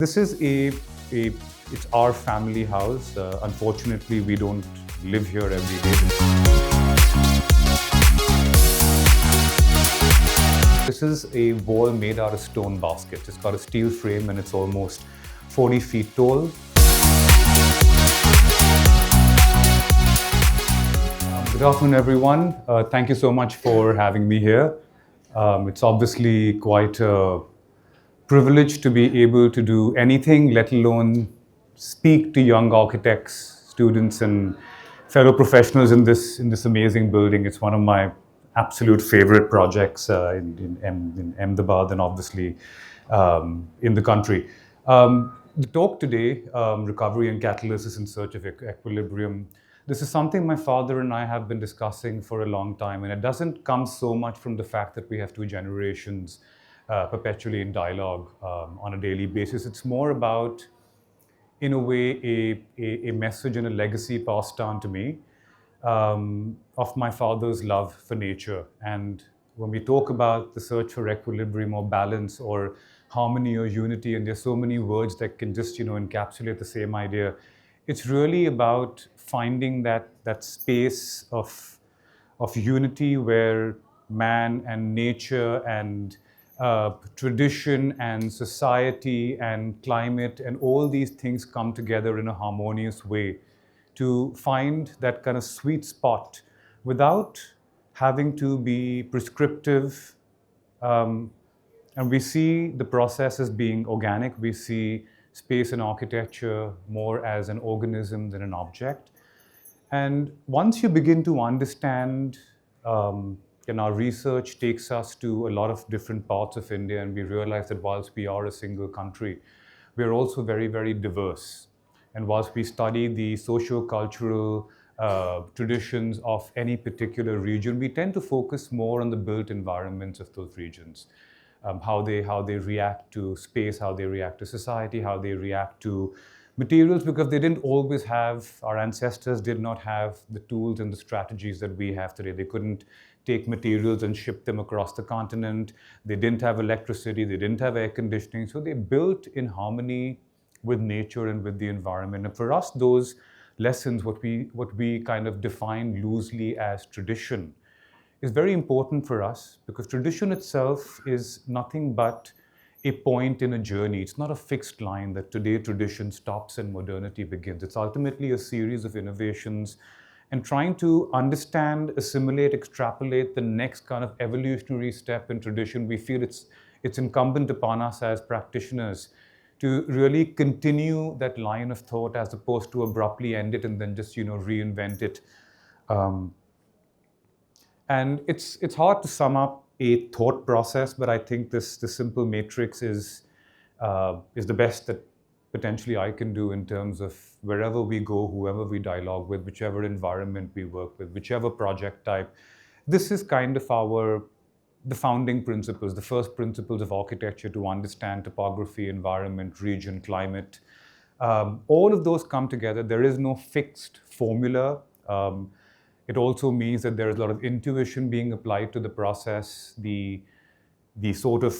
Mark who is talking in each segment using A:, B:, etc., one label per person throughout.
A: This is it's our family house. Unfortunately, we don't live here every day. This is a wall made out of stone baskets. It's got a steel frame and it's almost 40 feet tall. Good afternoon, everyone. Thank you so much for having me here. It's obviously quite a privilege to be able to do anything, let alone speak to young architects, students, and fellow professionals in this amazing building. It's one of my absolute favorite projects in Ahmedabad and obviously in the country. The talk today, Recovery and Catalysis in Search of Equilibrium, this is something my father and I have been discussing for a long time, and it doesn't come so much from the fact that we have two generations perpetually in dialogue on a daily basis. It's more about, in a way, a message and a legacy passed down to me of my father's love for nature. And when we talk about the search for equilibrium or balance or harmony or unity, and there's so many words that can just encapsulate the same idea, it's really about finding that space of unity where man and nature and tradition and society and climate and all these things come together in a harmonious way to find that kind of sweet spot without having to be prescriptive. And we see the process as being organic. We see space and architecture more as an organism than an object. And once you begin to understand, and our research takes us to a lot of different parts of India, and we realize that whilst we are a single country, we are also very, very diverse. And whilst we study the socio-cultural traditions of any particular region, we tend to focus more on the built environments of those regions. How they react to space, how they react to society, how they react to materials, because they didn't always have, our ancestors did not have the tools and the strategies that we have today. They couldn't take materials and ship them across the continent. They didn't have electricity, they didn't have air conditioning, so they built in harmony with nature and with the environment. And for us, those lessons, what we kind of define loosely as tradition, is very important for us, because tradition itself is nothing but a point in a journey. It's not a fixed line that today tradition stops and modernity begins. It's ultimately a series of innovations and trying to understand, assimilate, extrapolate the next kind of evolutionary step in tradition. We feel it's incumbent upon us as practitioners to really continue that line of thought as opposed to abruptly end it and then just reinvent it. And it's hard to sum up a thought process, but I think this simple matrix is the best that potentially I can do in terms of wherever we go, whoever we dialogue with, whichever environment we work with, whichever project type. This is kind of the founding principles, the first principles of architecture, to understand topography, environment, region, climate. All of those come together. There is no fixed formula. It also means that there is a lot of intuition being applied to the process. The sort of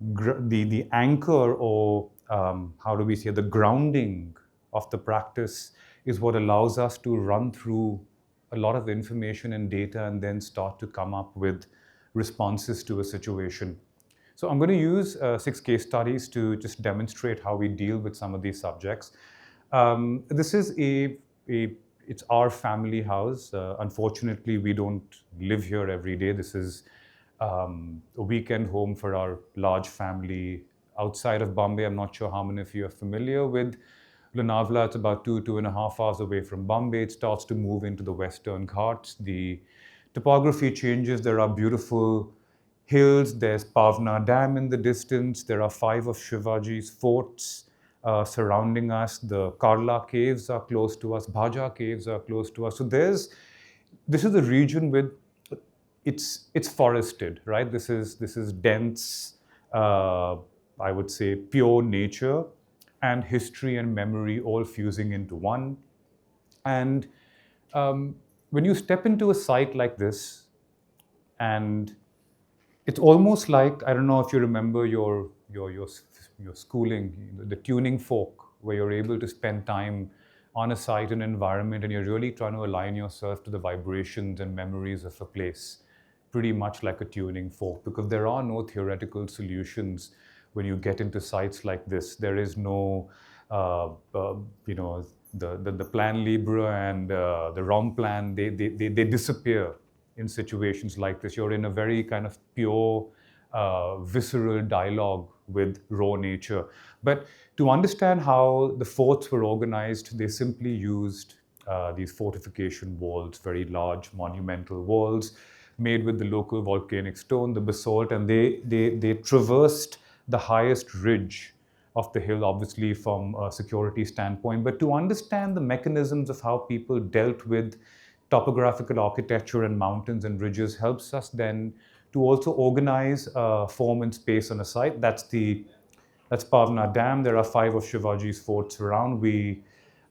A: the anchor, or how do we say, the grounding of the practice is what allows us to run through a lot of information and data and then start to come up with responses to a situation. So I'm going to use 6 case studies to just demonstrate how we deal with some of these subjects. This is it's our family house. Unfortunately, we don't live here every day. This is a weekend home for our large family outside of Bombay. I'm not sure how many of you are familiar with Lonavala. It's about 2.5 hours away from Bombay. It starts to move into the Western Ghats. The topography changes. There are beautiful hills. There's Pavna Dam in the distance. There are 5 of Shivaji's forts surrounding us. The Karla caves are close to us. Bhaja caves are close to us. So this is a region with, it's forested, right? This is dense, I would say, pure nature and history and memory all fusing into one. And when you step into a site like this, and it's almost like, I don't know if you remember your your schooling, the tuning fork, where you're able to spend time on a site and environment, and you're really trying to align yourself to the vibrations and memories of a place, pretty much like a tuning fork, because there are no theoretical solutions when you get into sites like this. There is no, the plan libre and the wrong plan, they disappear in situations like this. You're in a very kind of pure, visceral dialogue with raw nature. But to understand how the forts were organized, they simply used these fortification walls, very large monumental walls made with the local volcanic stone, the basalt, and they traversed the highest ridge of the hill, obviously from a security standpoint. But to understand the mechanisms of how people dealt with topographical architecture and mountains and ridges helps us then to also organize form and space on a site. That's Pavna Dam. There are 5 of Shivaji's forts around. We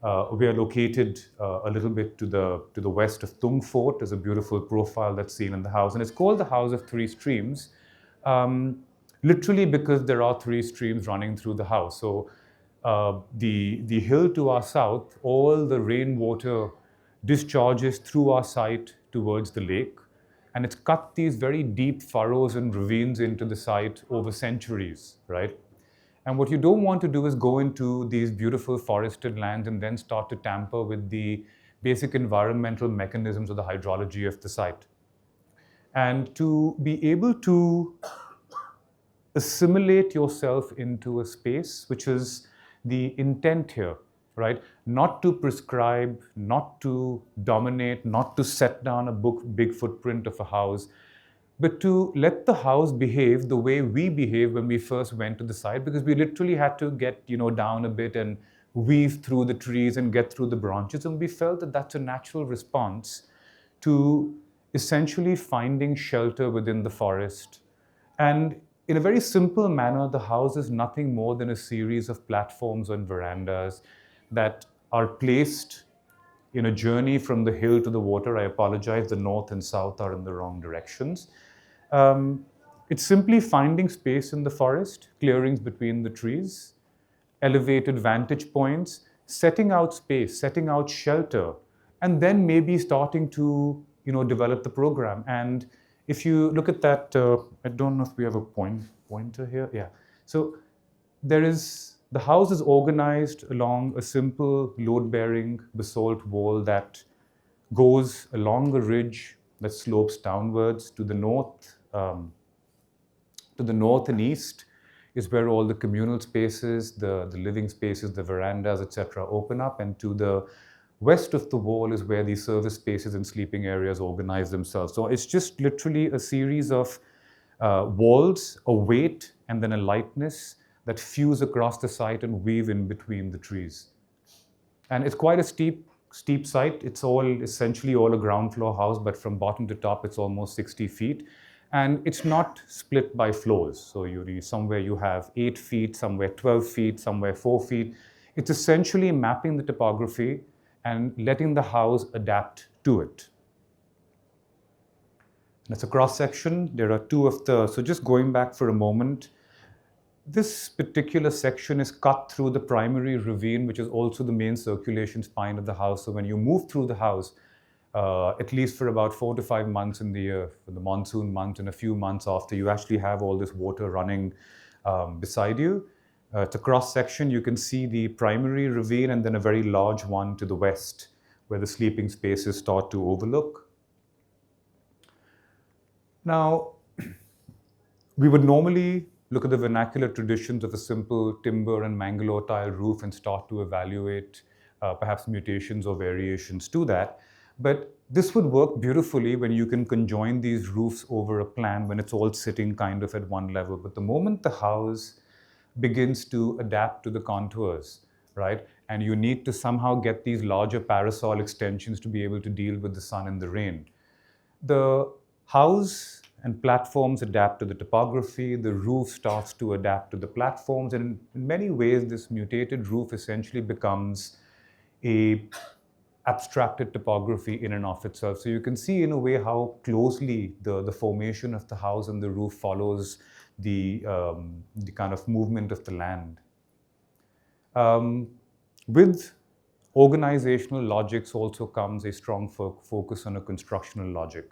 A: are located a little bit to the west of Tung Fort. There's a beautiful profile that's seen in the house, and it's called the House of Three Streams, literally because there are 3 streams running through the house. So the hill to our south, all the rainwater discharges through our site towards the lake, and it's cut these very deep furrows and ravines into the site over centuries, right? And what you don't want to do is go into these beautiful forested lands and then start to tamper with the basic environmental mechanisms of the hydrology of the site. And to be able to assimilate yourself into a space, which is the intent here, right? Not to prescribe, not to dominate, not to set down a big footprint of a house, but to let the house behave the way we behaved when we first went to the site, because we literally had to get, down a bit and weave through the trees and get through the branches. And we felt that that's a natural response to essentially finding shelter within the forest. And in a very simple manner, the house is nothing more than a series of platforms and verandas that are placed in a journey from the hill to the water. I apologize, the north and south are in the wrong directions. It's simply finding space in the forest, clearings between the trees, elevated vantage points, setting out space, setting out shelter, and then maybe starting to, develop the program. And if you look at that, I don't know if we have a pointer here. Yeah. So the house is organized along a simple load-bearing basalt wall that goes along a ridge that slopes downwards to the north. To the north and east is where all the communal spaces, the living spaces, the verandas, etc., open up. And to the west of the wall is where the service spaces and sleeping areas organize themselves. So it's just literally a series of walls, a weight, and then a lightness that fuse across the site and weave in between the trees. And it's quite a steep site. It's essentially all a ground floor house, but from bottom to top, it's almost 60 feet. And it's not split by floors. So somewhere you have 8 feet, somewhere 12 feet, somewhere 4 feet. It's essentially mapping the topography and letting the house adapt to it. That's a cross section. There are 2 of so just going back for a moment, this particular section is cut through the primary ravine, which is also the main circulation spine of the house. So when you move through the house, at least for about 4 to 5 months in the year, for the monsoon months and a few months after, you actually have all this water running beside you. It's a cross section. You can see the primary ravine and then a very large one to the west where the sleeping spaces start to overlook. Now, we would normally look at the vernacular traditions of a simple timber and Mangalore tile roof and start to evaluate perhaps mutations or variations to that. But this would work beautifully when you can conjoin these roofs over a plan when it's all sitting kind of at one level. But the moment the house begins to adapt to the contours, right, and you need to somehow get these larger parasol extensions to be able to deal with the sun and the rain, the house and platforms adapt to the topography, the roof starts to adapt to the platforms, and in many ways this mutated roof essentially becomes a abstracted topography in and of itself. So you can see in a way how closely the formation of the house and the roof follows the kind of movement of the land. With organizational logics also comes a strong focus on a constructional logic.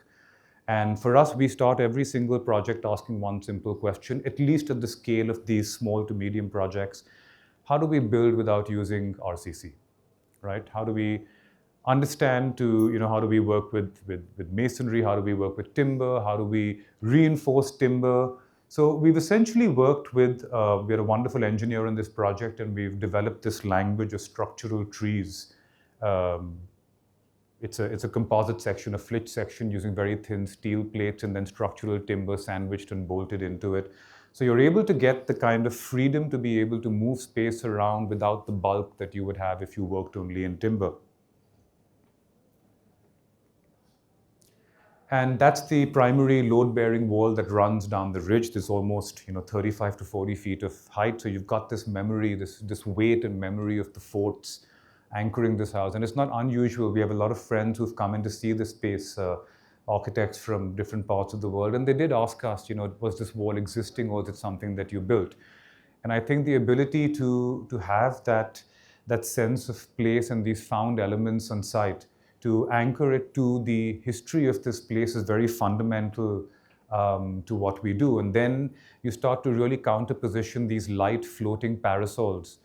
A: And for us, we start every single project asking one simple question, at least at the scale of these small to medium projects. How do we build without using RCC, right? How do we understand how do we work with masonry? How do we work with timber? How do we reinforce timber? So we've essentially worked with, we're a wonderful engineer in this project, and we've developed this language of structural trees. It's a composite section, a flitch section using very thin steel plates and then structural timber sandwiched and bolted into it. So you're able to get the kind of freedom to be able to move space around without the bulk that you would have if you worked only in timber. And that's the primary load-bearing wall that runs down the ridge. There's almost 35 to 40 feet of height. So you've got this memory, this weight and memory of the forts anchoring this house. And it's not unusual. We have a lot of friends who've come in to see this space, architects from different parts of the world. And they did ask us, was this wall existing or is it something that you built? And I think the ability to have that sense of place and these found elements on site, to anchor it to the history of this place is very fundamental to what we do. And then you start to really counterposition these light floating parasols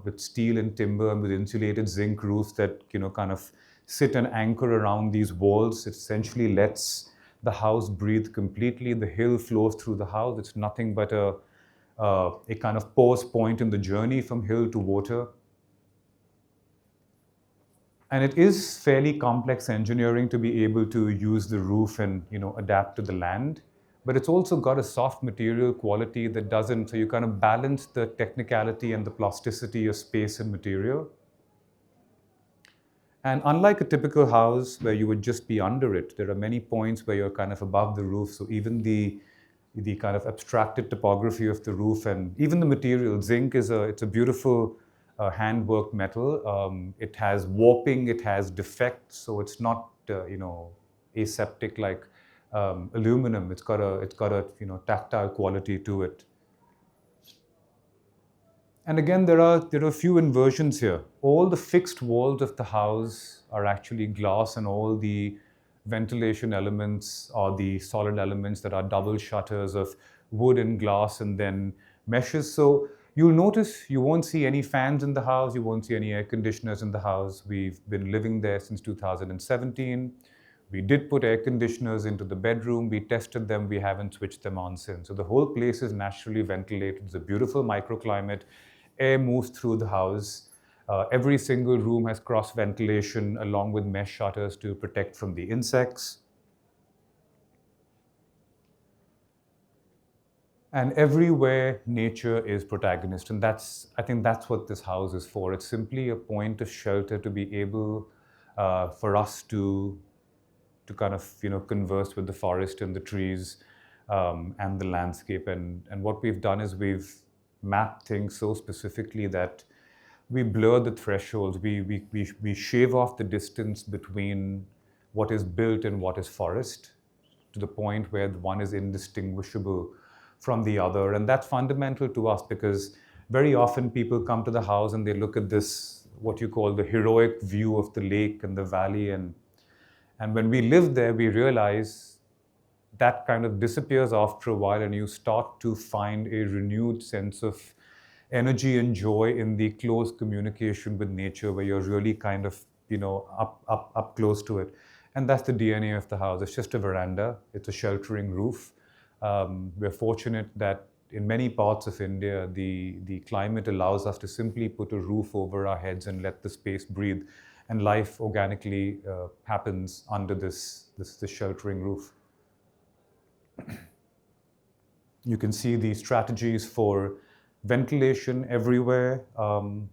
A: with steel and timber and with insulated zinc roofs that kind of sit and anchor around these walls. It essentially lets the house breathe completely. The hill flows through the house. It's nothing but a kind of pause point in the journey from hill to water. And it is fairly complex engineering to be able to use the roof and adapt to the land. But it's also got a soft material quality that doesn't, so you kind of balance the technicality and the plasticity of space and material. And unlike a typical house where you would just be under it, there are many points where you're kind of above the roof. So even the kind of abstracted topography of the roof and even the material, zinc it's a beautiful hand-worked metal. It has warping, it has defects, so it's not aseptic like aluminum. It's got a tactile quality to it. And again, there are a few inversions here. All the fixed walls of the house are actually glass, and all the ventilation elements are the solid elements that are double shutters of wood and glass and then meshes. So you'll notice you won't see any fans in the house, you won't see any air conditioners in the house. We've been living there since 2017. We did put air conditioners into the bedroom, we tested them, we haven't switched them on since. So the whole place is naturally ventilated. It's a beautiful microclimate. Air moves through the house. Every single room has cross ventilation along with mesh shutters to protect from the insects. And everywhere nature is protagonist. And I think that's what this house is for. It's simply a point of shelter to be able for us to kind of converse with the forest and the trees and the landscape. And what we've done is we've mapped things so specifically that we blur the thresholds. We shave off the distance between what is built and what is forest to the point where one is indistinguishable from the other. And that's fundamental to us because very often people come to the house and they look at this, what you call the heroic view of the lake and the valley. And when we live there, we realize that kind of disappears after a while, and you start to find a renewed sense of energy and joy in the close communication with nature, where you're really kind of, up close to it. And that's the DNA of the house. It's just a veranda. It's a sheltering roof. We're fortunate that in many parts of India, the climate allows us to simply put a roof over our heads and let the space breathe. And life organically happens under this sheltering roof. You can see the strategies for ventilation everywhere, and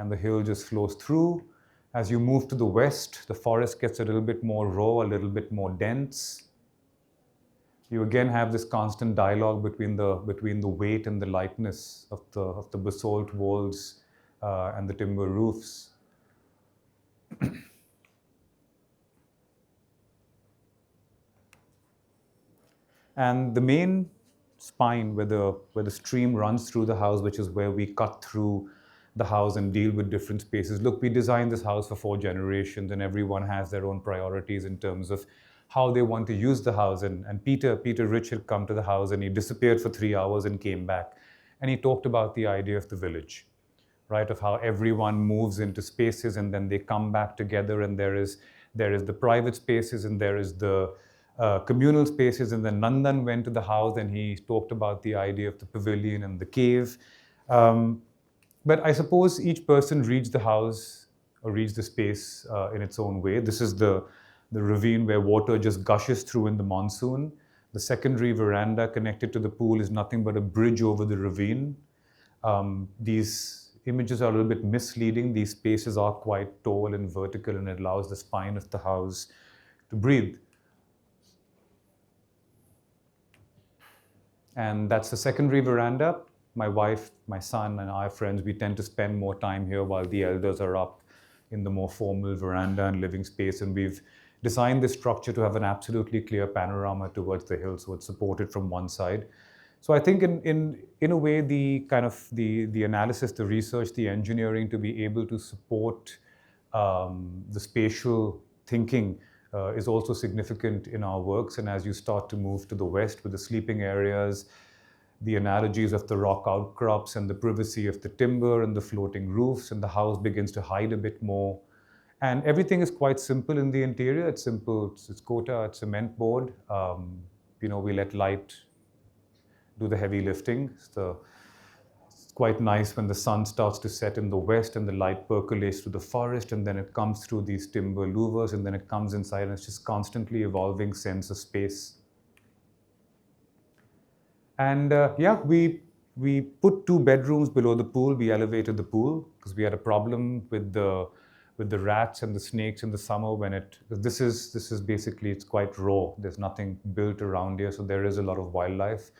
A: the hill just flows through. As you move to the west, the forest gets a little bit more raw, a little bit more dense. You again have this constant dialogue between the weight and the lightness of the basalt walls and the timber roofs. And the main spine where the stream runs through the house, which is where we cut through the house and deal with different spaces. Look, we designed this house for 4 generations, and everyone has their own priorities in terms of how they want to use the house. And Peter Rich had come to the house, and he disappeared for 3 hours and came back. And he talked about the idea of the village, right? Of how everyone moves into spaces and then they come back together, and there is the private spaces and there is the communal spaces. And then Nandan went to the house and he talked about the idea of the pavilion and the cave. But I suppose each person reads the house or reads the space in its own way. This is the ravine where water just gushes through in the monsoon. The secondary veranda connected to the pool is nothing but a bridge over the ravine. These images are a little bit misleading. These spaces are quite tall and vertical, and it allows the spine of the house to breathe. And that's the secondary veranda. My wife, my son, and our friends, we tend to spend more time here while the elders are up in the more formal veranda and living space. And we've designed this structure to have an absolutely clear panorama towards the hill, so it's supported from one side. So I think in a way, the kind of the analysis, the research, the engineering to be able to support the spatial thinking is also significant in our works. And as you start to move to the west with the sleeping areas, the analogies of the rock outcrops and the privacy of the timber and the floating roofs, and the house begins to hide a bit more. And everything is quite simple in the interior. It's simple. It's Kota, it's cement board. We let light do the heavy lifting. It's quite nice when the sun starts to set in the west and the light percolates through the forest, and then it comes through these timber louvers, and then it comes inside, and it's just constantly evolving sense of space. And we put 2 bedrooms below the pool. We elevated the pool because we had a problem with the rats and the snakes in the summer this is basically, it's quite raw. There's nothing built around here, so there is a lot of wildlife.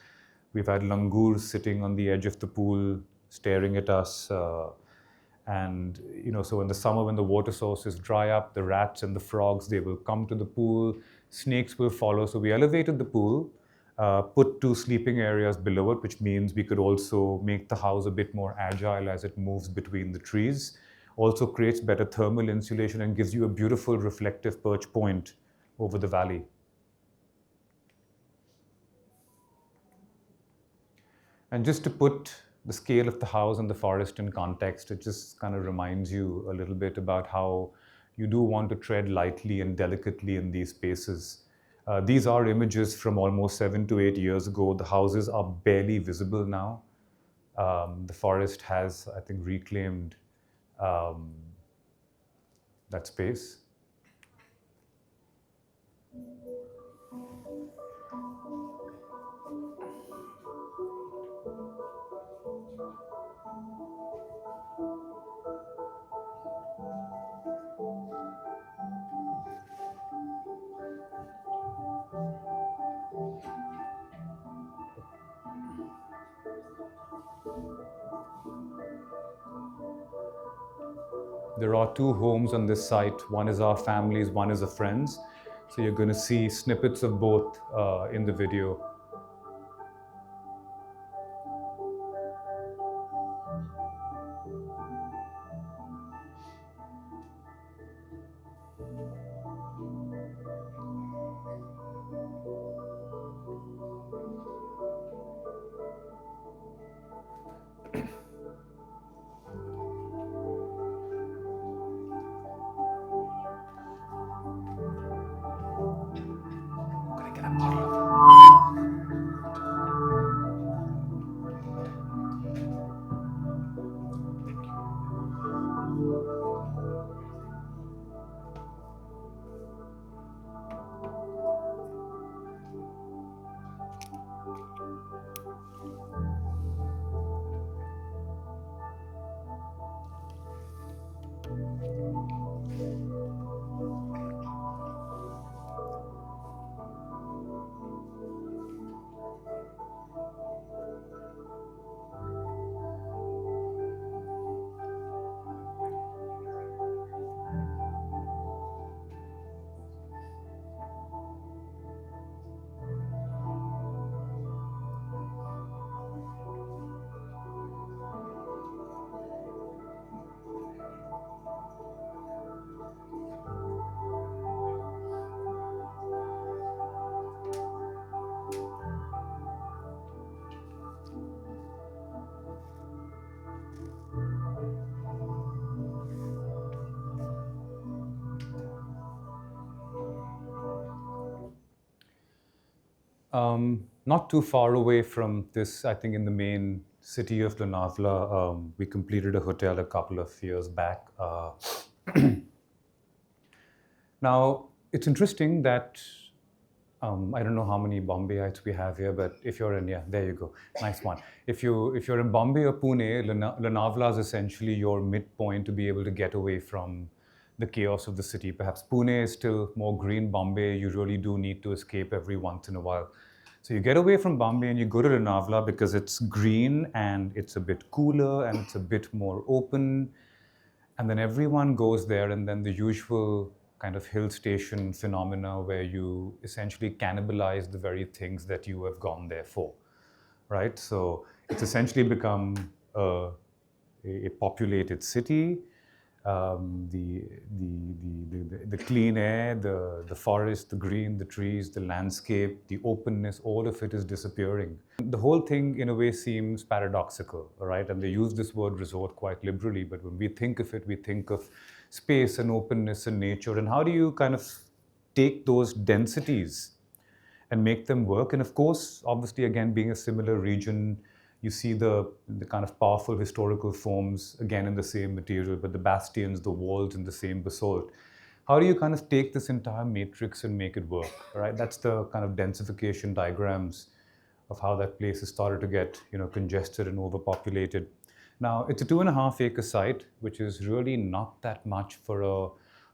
A: We've had langurs sitting on the edge of the pool, staring at us. So in the summer when the water sources dry up, the rats and the frogs, they will come to the pool. Snakes will follow. So we elevated the pool, put 2 sleeping areas below it, which means we could also make the house a bit more agile as it moves between the trees. Also creates better thermal insulation and gives you a beautiful reflective perch point over the valley. And just to put the scale of the house and the forest in context, it just kind of reminds you a little bit about how you do want to tread lightly and delicately in these spaces. These are images from almost 7 to 8 years ago. The houses are barely visible now. The forest has, I think, reclaimed that space. There are 2 homes on this site. One is our family's, one is a friend's. So you're going to see snippets of both in the video. Gonna get a bottle of Not too far away from this, I think in the main city of Lonavala, we completed a hotel a couple of years back. Now, it's interesting that I don't know how many Bombayites we have here, but if you're in, yeah, there you go, nice one. If you're in Bombay or Pune, Lonavala is essentially your midpoint to be able to get away from the chaos of the city. Perhaps Pune is still more green. Bombay, you really do need to escape every once in a while. So you get away from Bombay and you go to Lonavala because it's green and it's a bit cooler and it's a bit more open, and then everyone goes there, and then the usual kind of hill station phenomena where you essentially cannibalize the very things that you have gone there for, right? So it's essentially become a populated city. The clean air, the forest, the green, the trees, the landscape, the openness, all of it is disappearing. The whole thing, in a way, seems paradoxical, right? And they use this word resort quite liberally, but when we think of it, we think of space and openness and nature. And how do you kind of take those densities and make them work? And of course, obviously, again, being a similar region, you see the kind of powerful historical forms, again, in the same material, but the bastions, the walls in the same basalt. How do you kind of take this entire matrix and make it work, right? That's the kind of densification diagrams of how that place has started to get, congested and overpopulated. Now, it's a 2.5 acre site, which is really not that much for a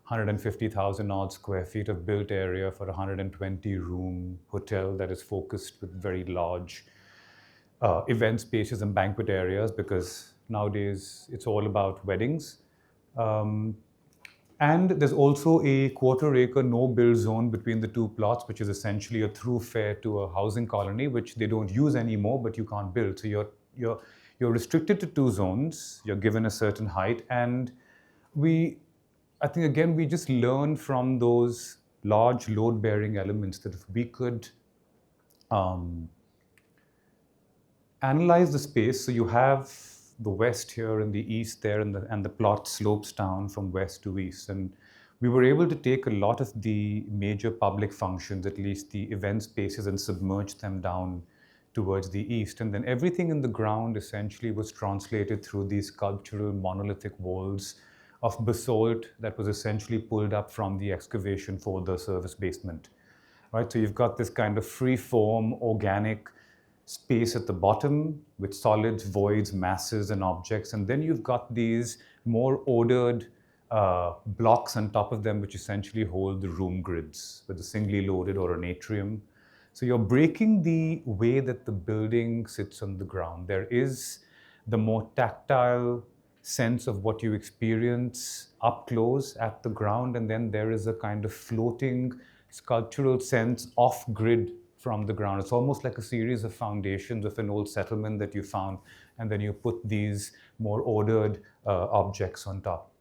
A: 150,000 odd square feet of built area for a 120 room hotel that is focused with very large event spaces and banquet areas, because nowadays it's all about weddings. Um, and there's also a 1/4 acre no-build zone between the two plots, which is essentially a throughfare to a housing colony, which they don't use anymore, but you can't build. So you're restricted to two zones. You're given a certain height, and I think again we just learn from those large load-bearing elements that if we could um, analyze the space. So you have the west here and the east there, and the plot slopes down from west to east. And we were able to take a lot of the major public functions, at least the event spaces, and submerge them down towards the east. And then everything in the ground essentially was translated through these sculptural monolithic walls of basalt that was essentially pulled up from the excavation for the service basement. Right? So you've got this kind of free-form, organic space at the bottom with solids, voids, masses, and objects. And then you've got these more ordered blocks on top of them, which essentially hold the room grids, whether singly loaded or an atrium. So you're breaking the way that the building sits on the ground. There is the more tactile sense of what you experience up close at the ground, and then there is a kind of floating sculptural sense off grid from the ground. It's almost like a series of foundations of an old settlement that you found, and then you put these more ordered objects on top.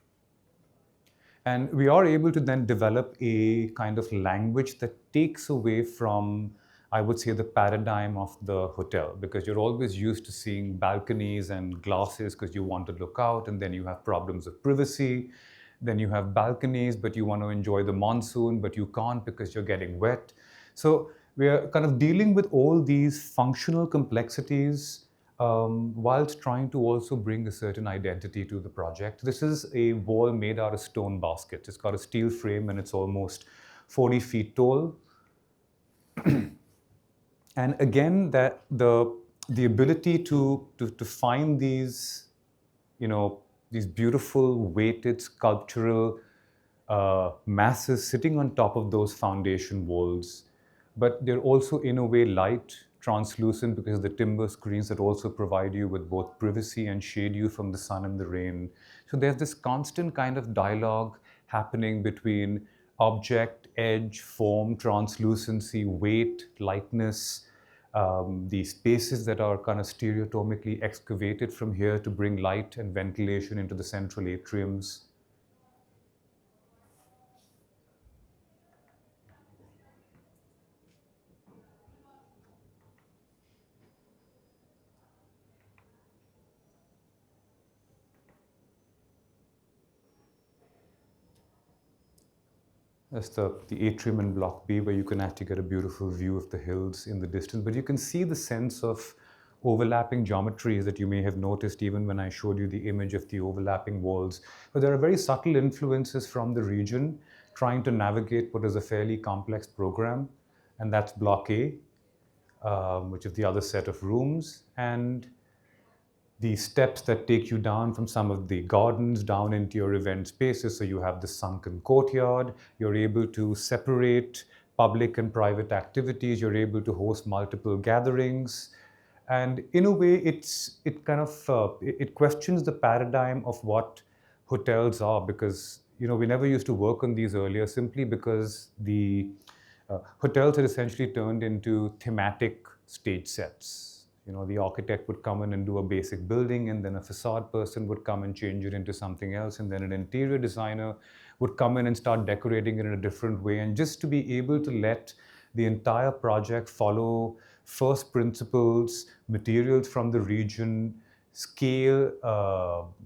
A: And we are able to then develop a kind of language that takes away from, I would say, the paradigm of the hotel, because you're always used to seeing balconies and glasses because you want to look out, and then you have problems of privacy. Then you have balconies, but you want to enjoy the monsoon, but you can't because you're getting wet. So we are kind of dealing with all these functional complexities whilst trying to also bring a certain identity to the project. This is a wall made out of stone baskets. It's got a steel frame and it's almost 40 feet tall. And again, that the ability to find these, these beautiful weighted sculptural masses sitting on top of those foundation walls, but they're also in a way light, translucent, because the timber screens that also provide you with both privacy and shade you from the sun and the rain. So there's this constant kind of dialogue happening between object, edge, form, translucency, weight, lightness, the spaces that are kind of stereotomically excavated from here to bring light and ventilation into the central atriums. That's the atrium in Block B, where you can actually get a beautiful view of the hills in the distance. But you can see the sense of overlapping geometries that you may have noticed even when I showed you the image of the overlapping walls. But there are very subtle influences from the region trying to navigate what is a fairly complex program. And that's Block A, which is the other set of rooms. And the steps that take you down from some of the gardens down into your event spaces. So you have the sunken courtyard, you're able to separate public and private activities, you're able to host multiple gatherings. And in a way, it questions the paradigm of what hotels are, because we never used to work on these earlier simply because the hotels had essentially turned into thematic stage sets. The architect would come in and do a basic building, and then a facade person would come and change it into something else, and then an interior designer would come in and start decorating it in a different way. And just to be able to let the entire project follow first principles, materials from the region, scale,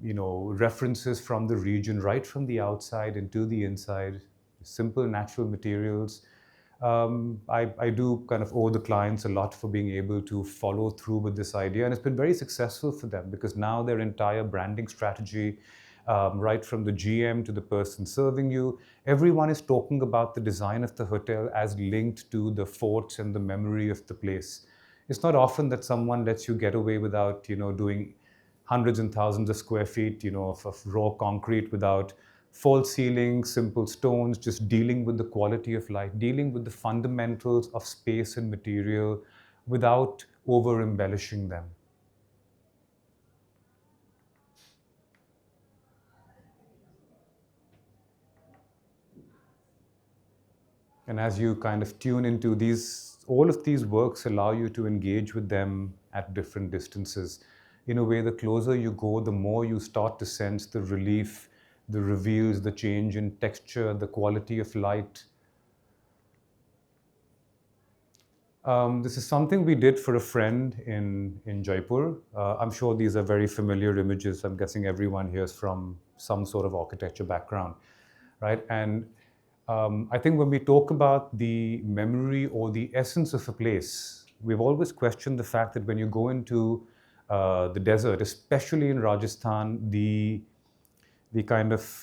A: references from the region, right from the outside into the inside, simple natural materials. I do kind of owe the clients a lot for being able to follow through with this idea. And it's been very successful for them because now their entire branding strategy, right from the GM to the person serving you, everyone is talking about the design of the hotel as linked to the forts and the memory of the place. It's not often that someone lets you get away without, doing hundreds and thousands of square feet, of raw concrete without false ceilings, simple stones, just dealing with the quality of light, dealing with the fundamentals of space and material without over embellishing them. And as you kind of tune into these, all of these works allow you to engage with them at different distances. In a way, the closer you go, the more you start to sense the relief, the reveals, the change in texture, the quality of light. This is something we did for a friend in Jaipur. I'm sure these are very familiar images. I'm guessing everyone here is from some sort of architecture background, right? And I think when we talk about the memory or the essence of a place, we've always questioned the fact that when you go into the desert, especially in Rajasthan, the kind of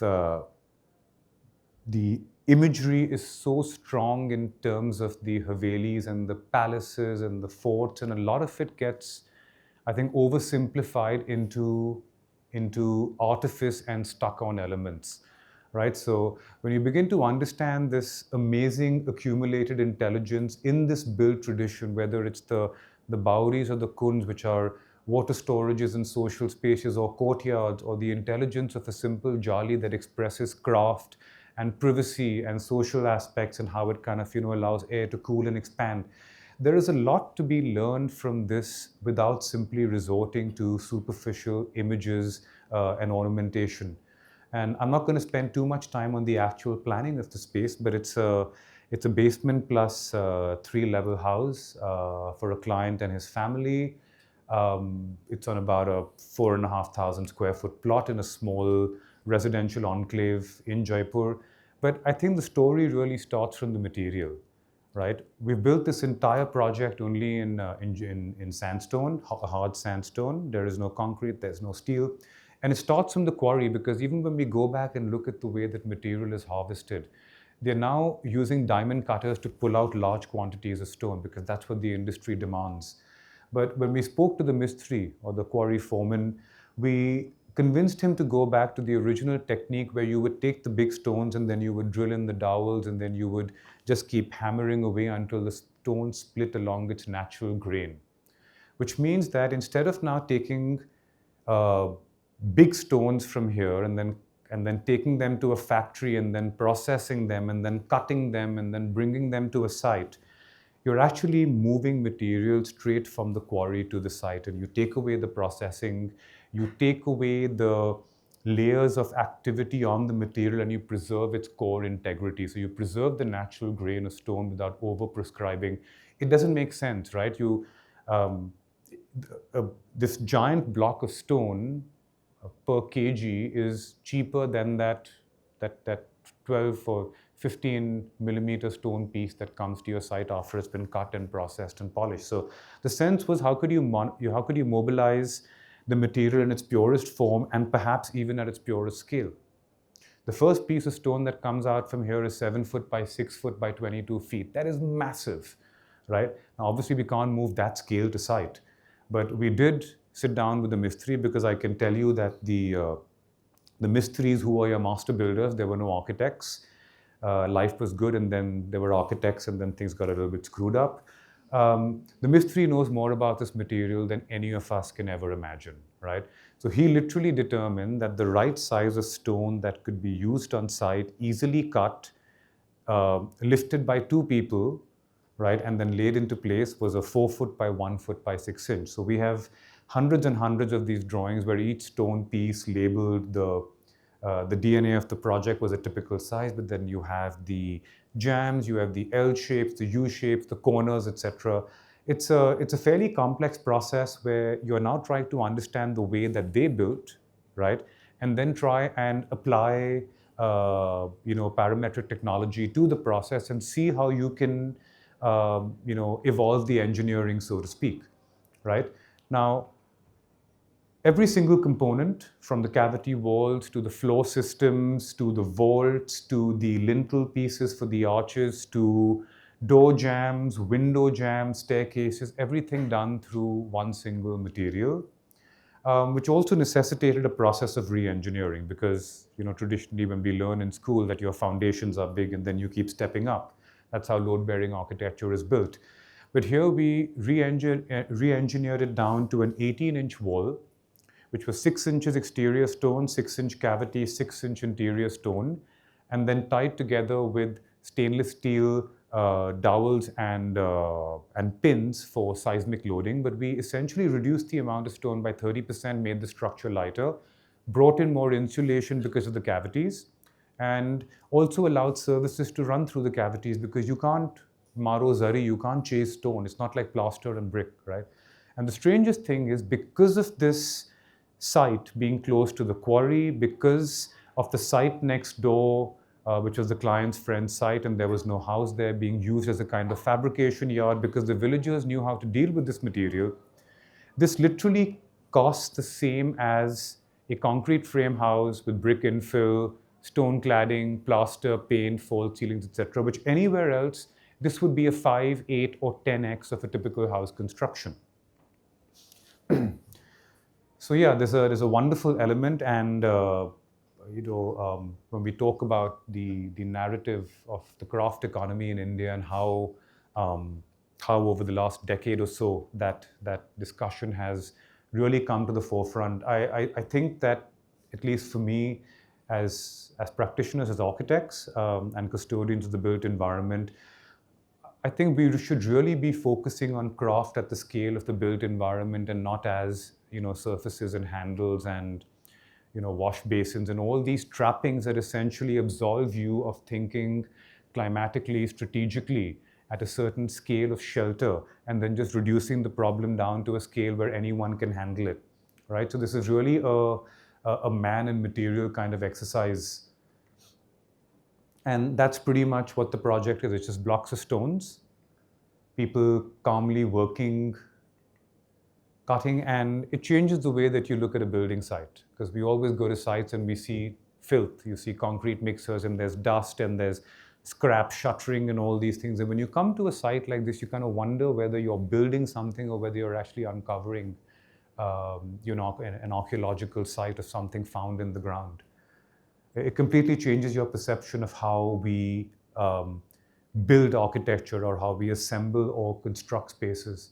A: the imagery is so strong in terms of the Havelis and the palaces and the forts, and a lot of it gets, I think, oversimplified into artifice and stuck-on elements, right? So when you begin to understand this amazing accumulated intelligence in this built tradition, whether it's the Bauris or the Kunds, which are water storages and social spaces, or courtyards, or the intelligence of a simple jali that expresses craft and privacy and social aspects and how it kind of allows air to cool and expand. There is a lot to be learned from this without simply resorting to superficial images and ornamentation. And I'm not going to spend too much time on the actual planning of the space, but it's a basement plus 3-level house for a client and his family. It's on about a 4,500 square foot plot in a small residential enclave in Jaipur. But I think the story really starts from the material, right? We've built this entire project only in sandstone, hard sandstone. There is no concrete, there's no steel. And it starts from the quarry, because even when we go back and look at the way that material is harvested, they're now using diamond cutters to pull out large quantities of stone, because that's what the industry demands. But when we spoke to the Mistri, or the quarry foreman, we convinced him to go back to the original technique where you would take the big stones and then you would drill in the dowels and then you would just keep hammering away until the stone split along its natural grain. Which means that instead of now taking big stones from here and then taking them to a factory and then processing them and then cutting them and then bringing them to a site, you're actually moving material straight from the quarry to the site, and you take away the processing, you take away the layers of activity on the material, and you preserve its core integrity. So you preserve the natural grain of stone without over-prescribing. It doesn't make sense, right? This giant block of stone per kg is cheaper than that 12 or 15 millimeter stone piece that comes to your site after it's been cut and processed and polished. So the sense was, how could you mobilize the material in its purest form and perhaps even at its purest scale? The first piece of stone that comes out from here is 7 foot by 6 foot by 22 feet. That is massive, right? Now, obviously, we can't move that scale to site, but we did sit down with the Mistri, because I can tell you that the Mistris who were your master builders, there were no architects. Life was good, and then there were architects, and then things got a little bit screwed up. The Mistri knows more about this material than any of us can ever imagine, right? So he literally determined that the right size of stone that could be used on site, easily cut, lifted by 2 people, right, and then laid into place, was a 4 foot by 1 foot by 6 inch. So we have hundreds and hundreds of these drawings where each stone piece labeled the DNA of the project was a typical size, but then you have the jambs, you have the L shapes, the U shapes, the corners, etc. It's a fairly complex process where you're now trying to understand the way that they built, right, and then try and apply parametric technology to the process and see how you can evolve the engineering, so to speak, right? Now, every single component, from the cavity walls to the floor systems to the vaults to the lintel pieces for the arches to door jambs, window jambs, staircases, everything done through one single material, which also necessitated a process of re-engineering, because traditionally when we learn in school that your foundations are big and then you keep stepping up. That's how load-bearing architecture is built. But here we re-engineered it down to an 18-inch wall, which was 6 inches exterior stone, 6-inch cavity, 6-inch interior stone, and then tied together with stainless steel dowels and pins for seismic loading. But we essentially reduced the amount of stone by 30%, made the structure lighter, brought in more insulation because of the cavities, and also allowed services to run through the cavities, because you can't maro zari, you can't chase stone. It's not like plaster and brick, right? And the strangest thing is, because of this site being close to the quarry, because of the site next door, which was the client's friend's site, and there was no house there, being used as a kind of fabrication yard, because the villagers knew how to deal with this material, this literally costs the same as a concrete frame house with brick infill, stone cladding, plaster, paint, false ceilings, etc., which anywhere else, this would be a 5, 8, or 10x of a typical house construction. So yeah, there's a wonderful element, and when we talk about the narrative of the craft economy in India and how over the last decade or so that discussion has really come to the forefront, I think that, at least for me, as practitioners, as architects and custodians of the built environment, I think we should really be focusing on craft at the scale of the built environment, and not as surfaces and handles and wash basins and all these trappings that essentially absolve you of thinking climatically, strategically, at a certain scale of shelter, and then just reducing the problem down to a scale where anyone can handle it, right? So this is really a man and material kind of exercise. And that's pretty much what the project is. It's just blocks of stones, people calmly working, cutting, and it changes the way that you look at a building site, because we always go to sites and we see filth. You see concrete mixers, and there's dust, and there's scrap shuttering and all these things. And when you come to a site like this, you kind of wonder whether you're building something or whether you're actually uncovering an archaeological site of something found in the ground. It completely changes your perception of how we build architecture, or how we assemble or construct spaces.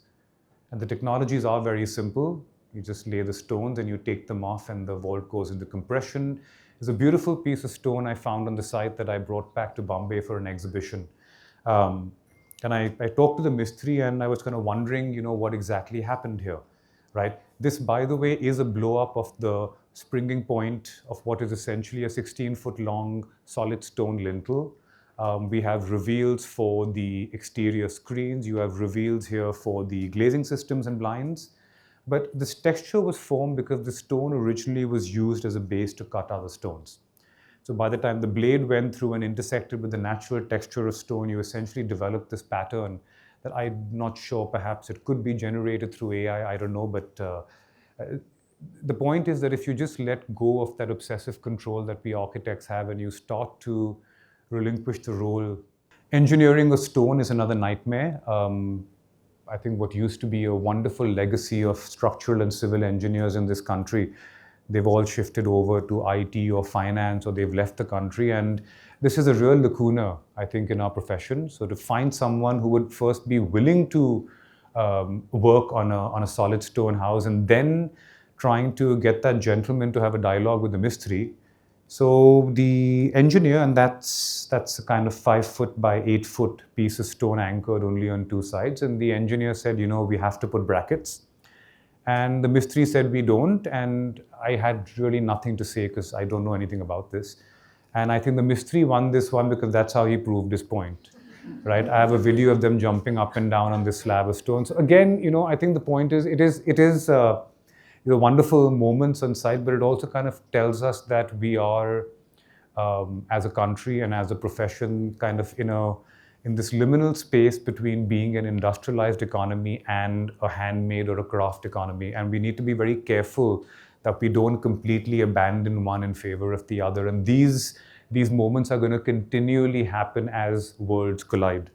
A: And the technologies are very simple. You just lay the stones and you take them off, and the vault goes into compression. There's a beautiful piece of stone I found on the site that I brought back to Bombay for an exhibition. And I talked to the Mistri, and I was kind of wondering, what exactly happened here, right? This, by the way, is a blow-up of the springing point of what is essentially a 16-foot long solid stone lintel. We have reveals for the exterior screens. You have reveals here for the glazing systems and blinds. But this texture was formed because the stone originally was used as a base to cut other stones. So by the time the blade went through and intersected with the natural texture of stone, you essentially developed this pattern that I'm not sure, perhaps it could be generated through AI, I don't know, but the point is that if you just let go of that obsessive control that we architects have and you start to relinquish the role. Engineering a stone is another nightmare. I think what used to be a wonderful legacy of structural and civil engineers in this country, they've all shifted over to IT or finance, or they've left the country. And this is a real lacuna, I think, in our profession. So to find someone who would first be willing to work on a solid stone house, and then trying to get that gentleman to have a dialogue with the mistri. So the engineer, and that's a kind of 5 foot by 8 foot piece of stone anchored only on two sides. And the engineer said, we have to put brackets. And the mistri said, we don't. And I had really nothing to say because I don't know anything about this. And I think the mistri won this one because that's how he proved his point, right? I have a video of them jumping up and down on this slab of stone. So again, I think the point is, it is wonderful moments on site, but it also kind of tells us that we are, as a country and as a profession, kind of in this liminal space between being an industrialized economy and a handmade or a craft economy. And we need to be very careful that we don't completely abandon one in favor of the other. And these moments are going to continually happen as worlds collide.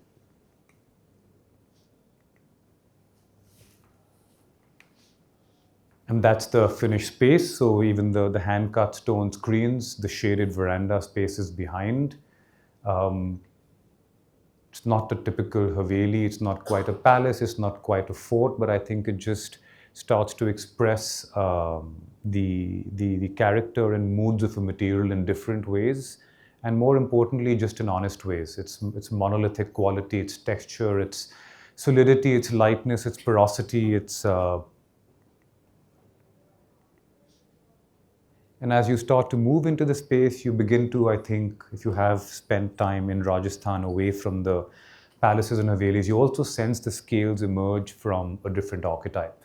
A: And that's the finished space. So even the hand-cut stone screens, the shaded veranda spaces behind. It's not a typical Haveli, it's not quite a palace, it's not quite a fort, but I think it just starts to express the character and moods of a material in different ways, and more importantly, just in honest ways. It's monolithic quality, its texture, its solidity, its lightness, its porosity, its... And as you start to move into the space, you begin to, I think, if you have spent time in Rajasthan away from the palaces and Havelis, you also sense the scales emerge from a different archetype.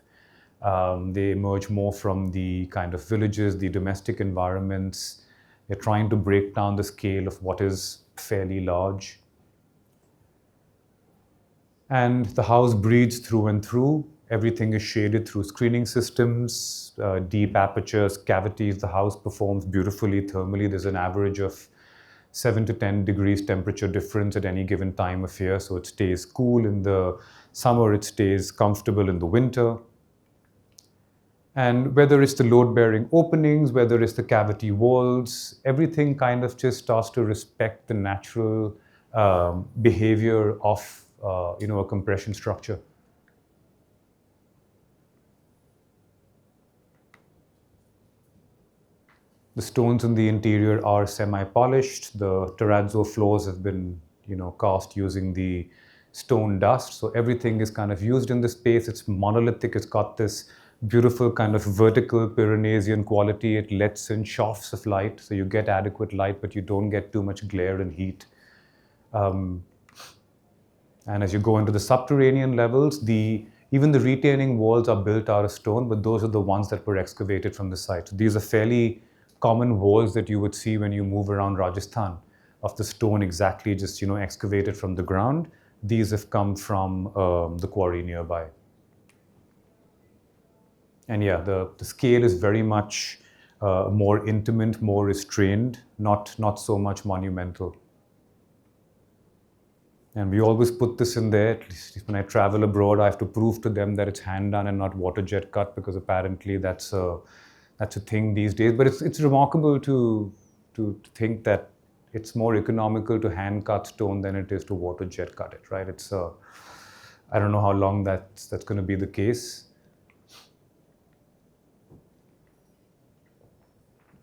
A: They emerge more from the kind of villages, the domestic environments. They're trying to break down the scale of what is fairly large. And the house breathes through and through. Everything is shaded through screening systems, deep apertures, cavities. The house performs beautifully thermally. There's an average of 7 to 10 degrees temperature difference at any given time of year. So it stays cool in the summer, it stays comfortable in the winter. And whether it's the load-bearing openings, whether it's the cavity walls, everything kind of just starts to respect the natural behavior of a compression structure. The stones in the interior are semi-polished. The terrazzo floors have been, cast using the stone dust. So everything is kind of used in the space. It's monolithic. It's got this beautiful kind of vertical Pyreneesian quality. It lets in shafts of light. So you get adequate light, but you don't get too much glare and heat. And as you go into the subterranean levels, even the retaining walls are built out of stone, but those are the ones that were excavated from the site. So these are fairly common walls that you would see when you move around Rajasthan, of the stone exactly just excavated from the ground. These have come from the quarry nearby. And yeah, the scale is very much more intimate, more restrained, not so much monumental. And we always put this in there. At least when I travel abroad, I have to prove to them that it's hand done and not water jet cut, because apparently that's a thing these days. But it's remarkable to think that it's more economical to hand cut stone than it is to water jet cut it, right? I don't know how long that's going to be the case.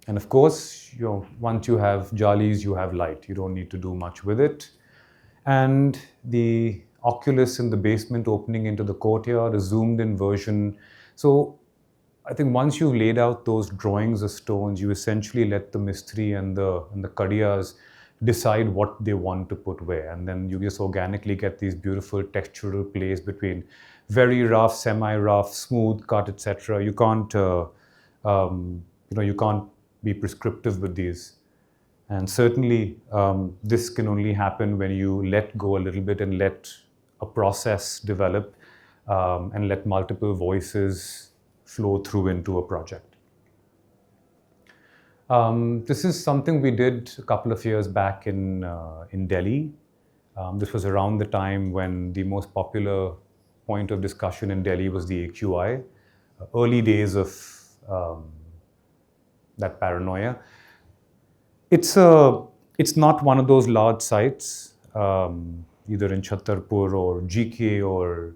A: And of course, once you have jalis, you have light. You don't need to do much with it. And the oculus in the basement opening into the courtyard, a zoomed in version. So I think once you've laid out those drawings of stones, you essentially let the mistri and the kadiyas decide what they want to put where. And then you just organically get these beautiful textural plays between very rough, semi-rough, smooth cut, etc. You can't, you can't be prescriptive with these. And certainly, this can only happen when you let go a little bit and let a process develop and let multiple voices flow through into a project. This is something we did a couple of years back in Delhi. This was around the time when the most popular point of discussion in Delhi was the AQI, early days of that paranoia. It's not one of those large sites, either in Chhattarpur or GK or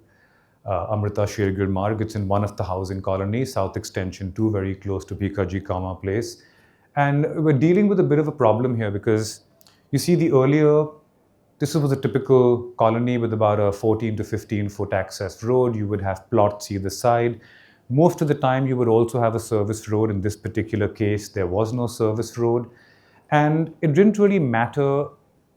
A: Amrita Shergir Marg. It's in one of the housing colonies, South Extension 2, very close to Bikaji Kama Place. And we're dealing with a bit of a problem here because you see this was a typical colony with about a 14 to 15 foot access road. You would have plots either side. Most of the time you would also have a service road. In this particular case, there was no service road. And it didn't really matter